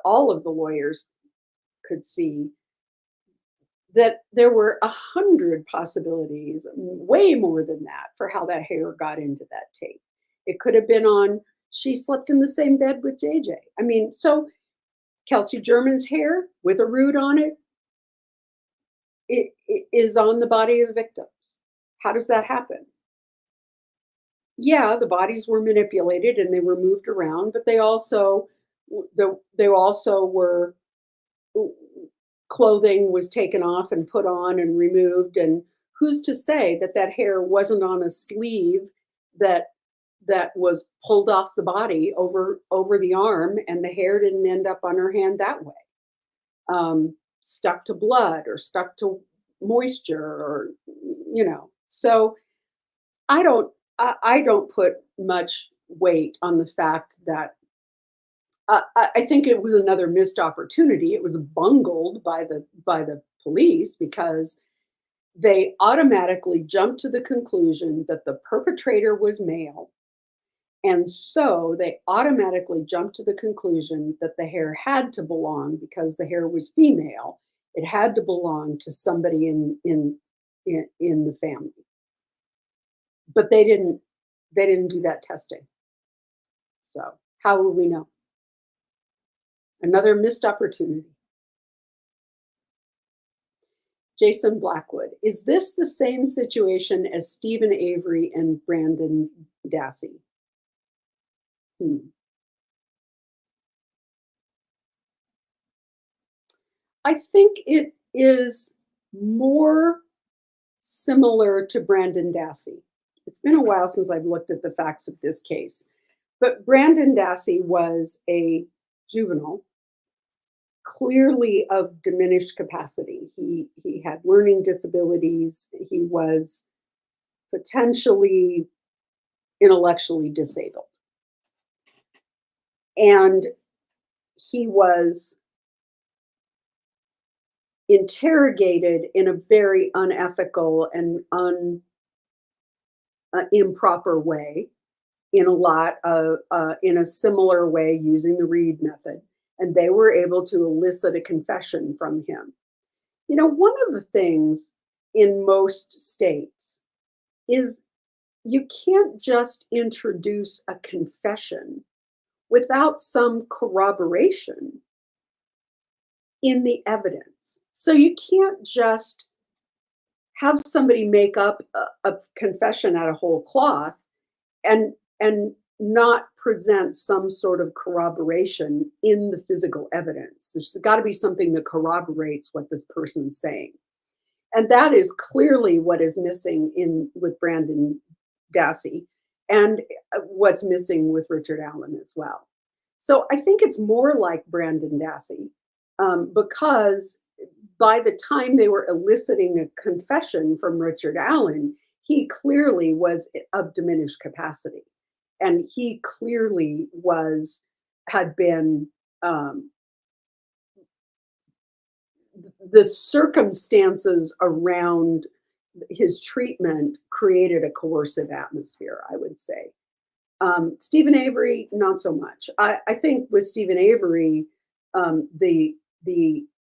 [SPEAKER 1] all of the lawyers could see that there were 100 possibilities, way more than that, for how that hair got into that tape. It could have been she slept in the same bed with JJ. I mean, so Kelsey German's hair with a root on it, it is on the body of the victims. How does that happen? Yeah, the bodies were manipulated and they were moved around, but they also were clothing was taken off and put on and removed, and who's to say that that hair wasn't on a sleeve that was pulled off the body over the arm, and the hair didn't end up on her hand that way, stuck to blood or stuck to moisture, or so I don't put much weight on the fact that I think it was another missed opportunity. It was bungled by the police because they automatically jumped to the conclusion that the perpetrator was male, and so they automatically jumped to the conclusion that the hair had to belong, because the hair was female. It had to belong to somebody in the family, but they didn't do that testing. So how will we know? Another missed opportunity. Jason Blackwood. Is this the same situation as Stephen Avery and Brandon Dassey? Hmm. I think it is more similar to Brandon Dassey. It's been a while since I've looked at the facts of this case, but Brandon Dassey was a juvenile, clearly of diminished capacity. He had learning disabilities. He was potentially intellectually disabled. And he was interrogated in a very unethical and improper way, in a similar way, using the Reed method, and they were able to elicit a confession from him. One of the things in most states is you can't just introduce a confession without some corroboration in the evidence. So you can't just have somebody make up a confession out of whole cloth and not present some sort of corroboration in the physical evidence. There's got to be something that corroborates what this person's saying. And that is clearly what is missing in with Brandon Dassey, and what's missing with Richard Allen as well. So I think it's more like Brandon Dassey, because by the time they were eliciting a confession from Richard Allen, he clearly was of diminished capacity, and he clearly had been the circumstances around his treatment created a coercive atmosphere, I would say. Stephen Avery, not so much. I think with Stephen Avery, the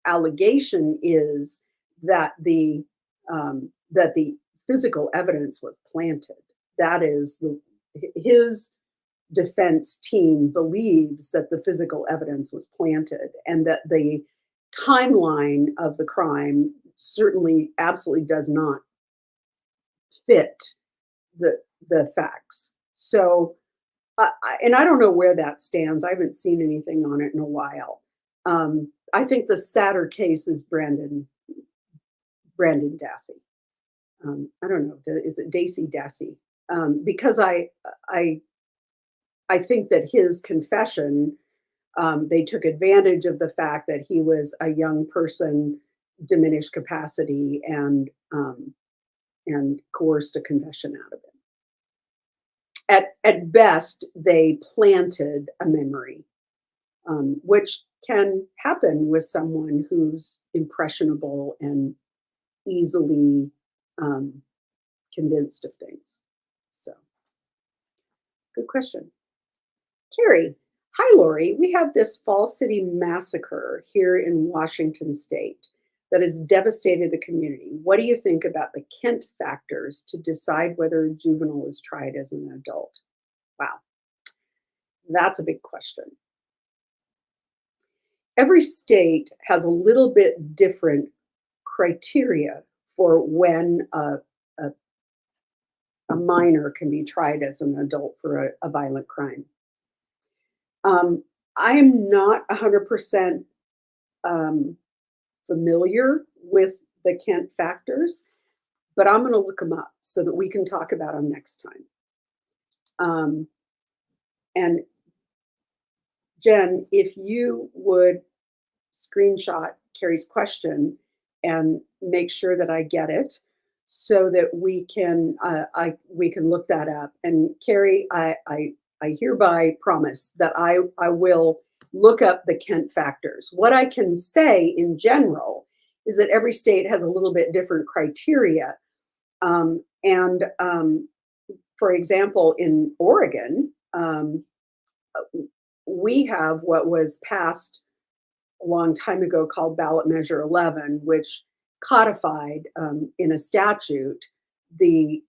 [SPEAKER 1] allegation is that the physical evidence was planted. That is, his defense team believes that the physical evidence was planted, and that the timeline of the crime certainly absolutely does not fit the facts. So, and I don't know where that stands. I haven't seen anything on it in a while. I think the sadder case is Brandon Dassey. I don't know. Is it Dassey? Because I think that his confession, they took advantage of the fact that he was a young person, diminished capacity, and coerced a confession out of him. At best, they planted a memory, which can happen with someone who's impressionable and easily convinced of things. So, good question. Carrie, hi, Lori. We have this Fall City massacre here in Washington State that has devastated the community. What do you think about the Kent factors to decide whether a juvenile is tried as an adult? Wow, that's a big question. Every state has a little bit different criteria for when a a minor can be tried as an adult for a violent crime. I am not 100% um, familiar with the Kent factors, but I'm going to look them up so that we can talk about them next time. And Jen, if you would screenshot Carrie's question and make sure that I get it so that we can look that up. And Carrie, I hereby promise that I will look up the Kent factors. What I can say in general is that every state has a little bit different criteria. And for example, in Oregon, we have what was passed a long time ago called Ballot Measure 11, which codified in a statute the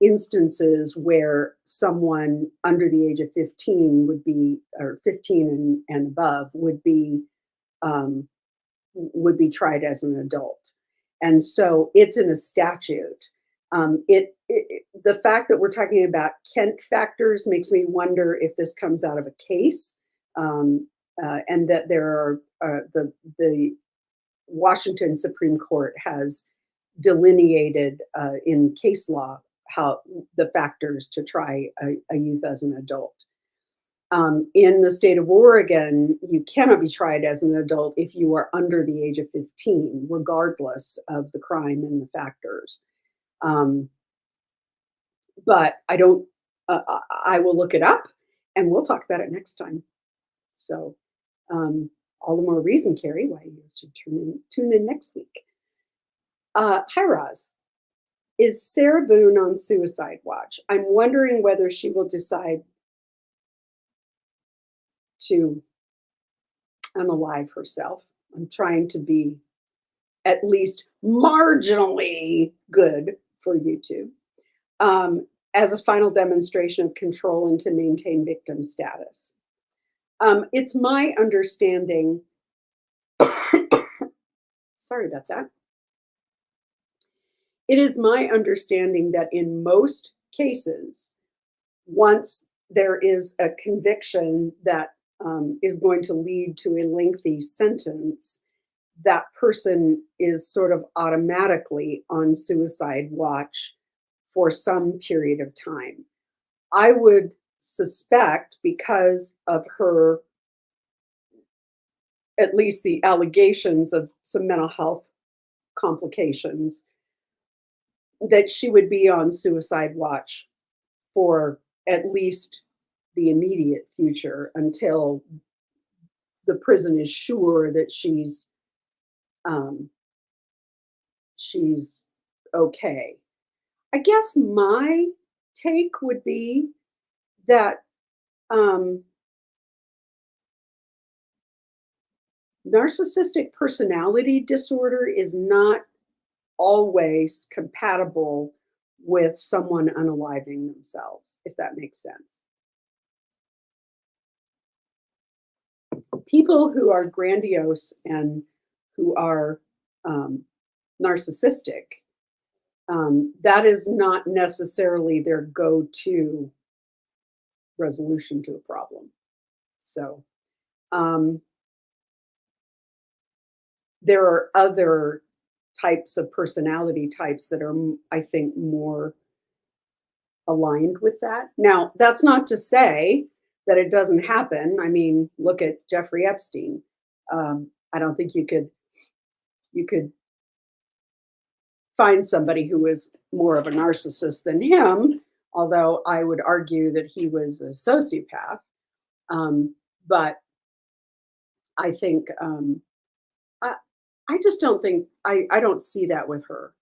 [SPEAKER 1] instances where someone under the age of 15 would be, or 15 and above um, would be tried as an adult. And so it's in a statute. The fact that we're talking about Kent factors makes me wonder if this comes out of a case, and that there are the Washington Supreme Court has delineated in case law how the factors to try a youth as an adult. In the state of Oregon, you cannot be tried as an adult if you are under the age of 15, regardless of the crime and the factors. But I don't, I will look it up and we'll talk about it next time. So, all the more reason, Carrie, why you should tune in next week. Hi, Roz. Is Sarah Boone on suicide watch? I'm wondering whether she will decide to unalive herself. I'm trying to be at least marginally good for YouTube as a final demonstration of control and to maintain victim status. It's my understanding, sorry about that. It is my understanding that in most cases, once there is a conviction that is going to lead to a lengthy sentence, that person is sort of automatically on suicide watch for some period of time. I would suspect, because of her, at least the allegations of some mental health complications, that she would be on suicide watch for at least the immediate future until the prison is sure that she's okay. I guess my take would be that narcissistic personality disorder is not always compatible with someone unaliving themselves, if that makes sense. People who are grandiose and who are narcissistic, that is not necessarily their go-to resolution to a problem. So there are other types of personality types that are, I think, more aligned with that. Now, that's not to say that it doesn't happen. I mean, look at Jeffrey Epstein. I don't think you could find somebody who was more of a narcissist than him, although I would argue that he was a sociopath. But I think I just don't think I don't see that with her.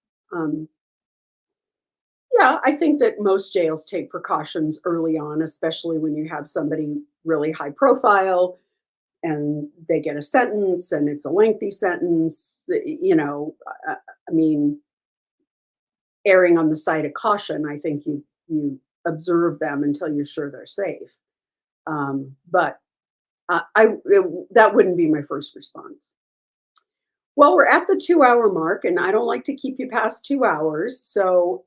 [SPEAKER 1] Yeah, I think that most jails take precautions early on, especially when you have somebody really high profile and they get a sentence and it's a lengthy sentence. I mean, erring on the side of caution, I think you observe them until you're sure they're safe. But that wouldn't be my first response. Well, we're at the 2-hour mark, and I don't like to keep you past 2 hours. So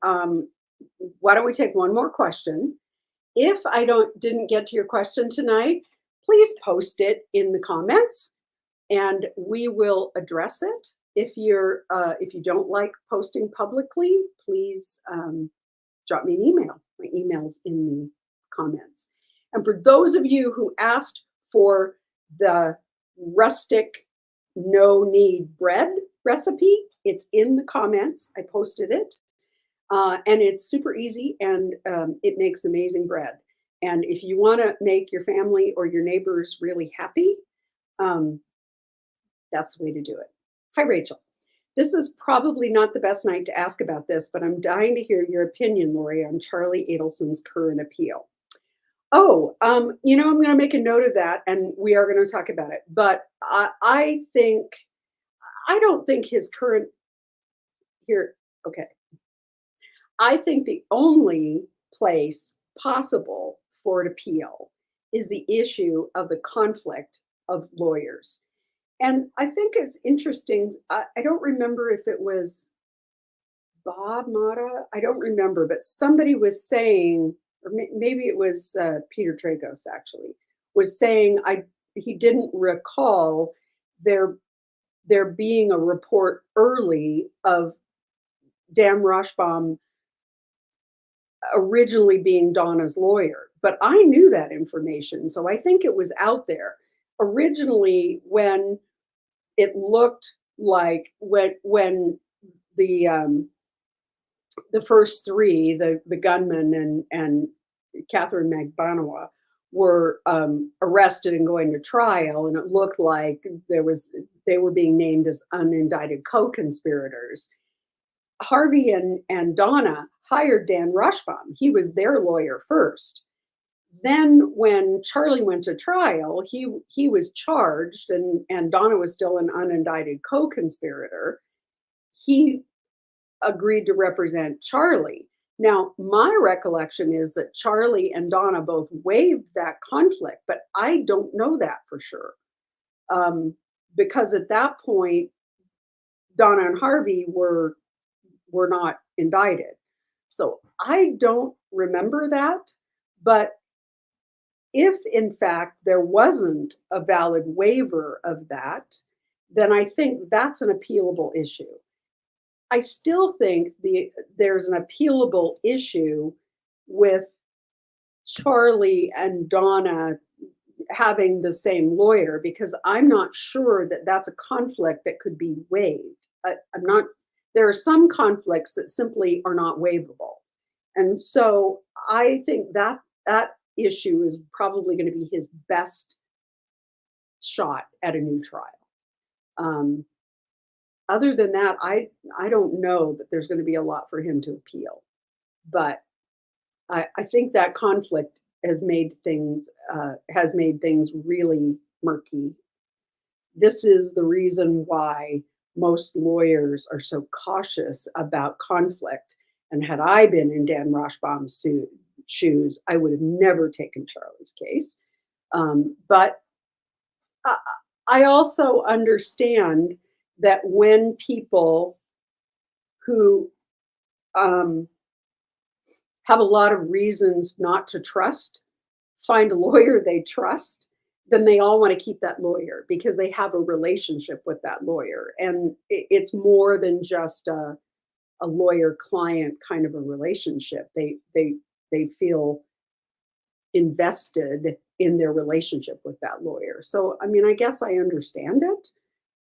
[SPEAKER 1] why don't we take one more question? If I didn't get to your question tonight, please post it in the comments and we will address it. If you don't like posting publicly, please drop me an email. My email's in the comments. And for those of you who asked for the rustic no knead bread recipe, it's in the comments. I posted it. And it's super easy and it makes amazing bread. And if you want to make your family or your neighbors really happy, um, that's the way to do it. Hi, Rachel. This is probably not the best night to ask about this, but I'm dying to hear your opinion, Lori, on Charlie Adelson's current appeal. Oh, I'm going to make a note of that, and we are going to talk about it. But I don't think his current here. Okay, I think the only place possible for an appeal is the issue of the conflict of lawyers. And I think it's interesting. I don't remember if it was Bob Mata. I don't remember, but somebody was saying, or maybe it was Peter Tragos actually, was saying he didn't recall there being a report early of Dan Roshbaum originally being Donna's lawyer, but I knew that information, so I think it was out there originally when it looked like when the first three, the gunman and Catherine Magbanua were arrested and going to trial, and it looked like they were being named as unindicted co-conspirators. Harvey and Donna hired Dan Rushbaum. He was their lawyer first. Then when Charlie went to trial, he was charged and Donna was still an unindicted co-conspirator. He agreed to represent Charlie. Now, my recollection is that Charlie and Donna both waived that conflict, but I don't know that for sure. Because at that point, Donna and Harvey were not indicted. So I don't remember that. But if in fact there wasn't a valid waiver of that, then I think that's an appealable issue. I still think there's an appealable issue with Charlie and Donna having the same lawyer because I'm not sure that that's a conflict that could be waived. I'm not. There are some conflicts that simply are not waivable, and so I think that issue is probably going to be his best shot at a new trial. Other than that, I don't know that there's going to be a lot for him to appeal, but I think that conflict has made things really murky. This is the reason why most lawyers are so cautious about conflict. And had I been in Dan Roshbaum's shoes, I would have never taken Charlie's case. But I also understand that when people who have a lot of reasons not to trust find a lawyer they trust, then they all want to keep that lawyer because they have a relationship with that lawyer. And it's more than just a lawyer-client kind of a relationship. They feel invested in their relationship with that lawyer. So, I mean, I guess I understand it.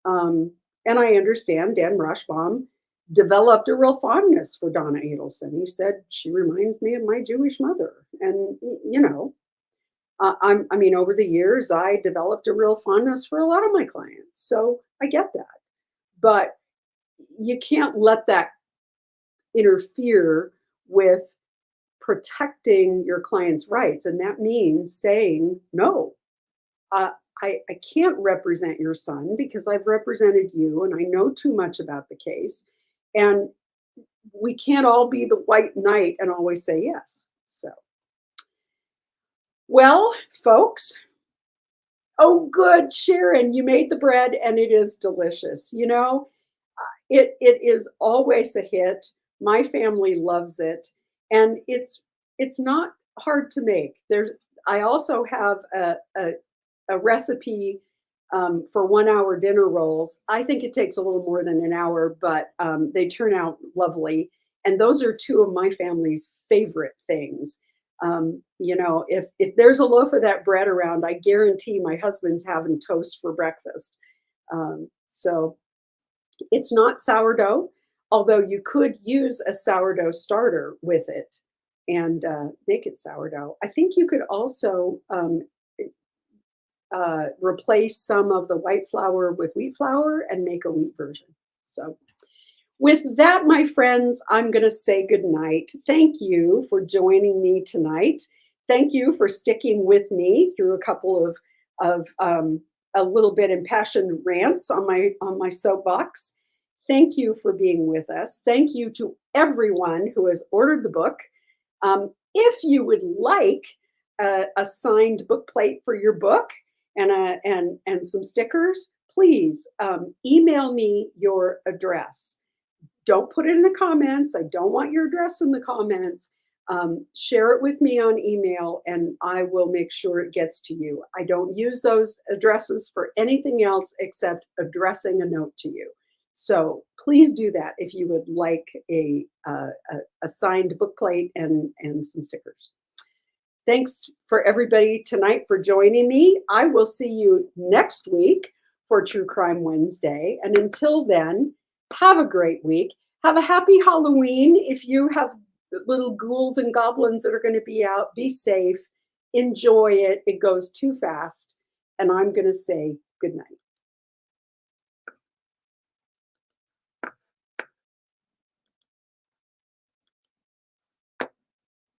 [SPEAKER 1] And I understand Dan Rushbaum developed a real fondness for Donna Adelson. He said, she reminds me of my Jewish mother. And, I mean, over the years, I developed a real fondness for a lot of my clients. So I get that. But you can't let that interfere with protecting your client's rights. And that means saying, no, I can't represent your son because I've represented you and I know too much about the case. And we can't all be the white knight and always say yes. So, well, folks, oh, good, Sharon, you made the bread and it is delicious. It is always a hit. My family loves it. and it's not hard to make. There's I also have a recipe for 1 hour dinner rolls. I think it takes a little more than an hour, but they turn out lovely. And those are two of my family's favorite things. If there's a loaf of that bread around, I guarantee my husband's having toast for breakfast. So it's not sourdough, although you could use a sourdough starter with it and make it sourdough. I think you could also replace some of the white flour with wheat flour and make a wheat version. So, with that, my friends, I'm going to say good night. Thank you for joining me tonight. Thank you for sticking with me through a couple of a little bit impassioned rants on my soapbox. Thank you for being with us. Thank you to everyone who has ordered the book. If you would like a signed book plate for your book and some stickers, please email me your address. Don't put it in the comments. I don't want your address in the comments. Share it with me on email and I will make sure it gets to you. I don't use those addresses for anything else except addressing a note to you. So please do that if you would like a signed book plate and some stickers. Thanks for everybody tonight for joining me. I will see you next week for True Crime Wednesday. And until then, have a great week. Have a happy Halloween. If you have little ghouls and goblins that are going to be out, be safe. Enjoy it. It goes too fast. And I'm going to say good night.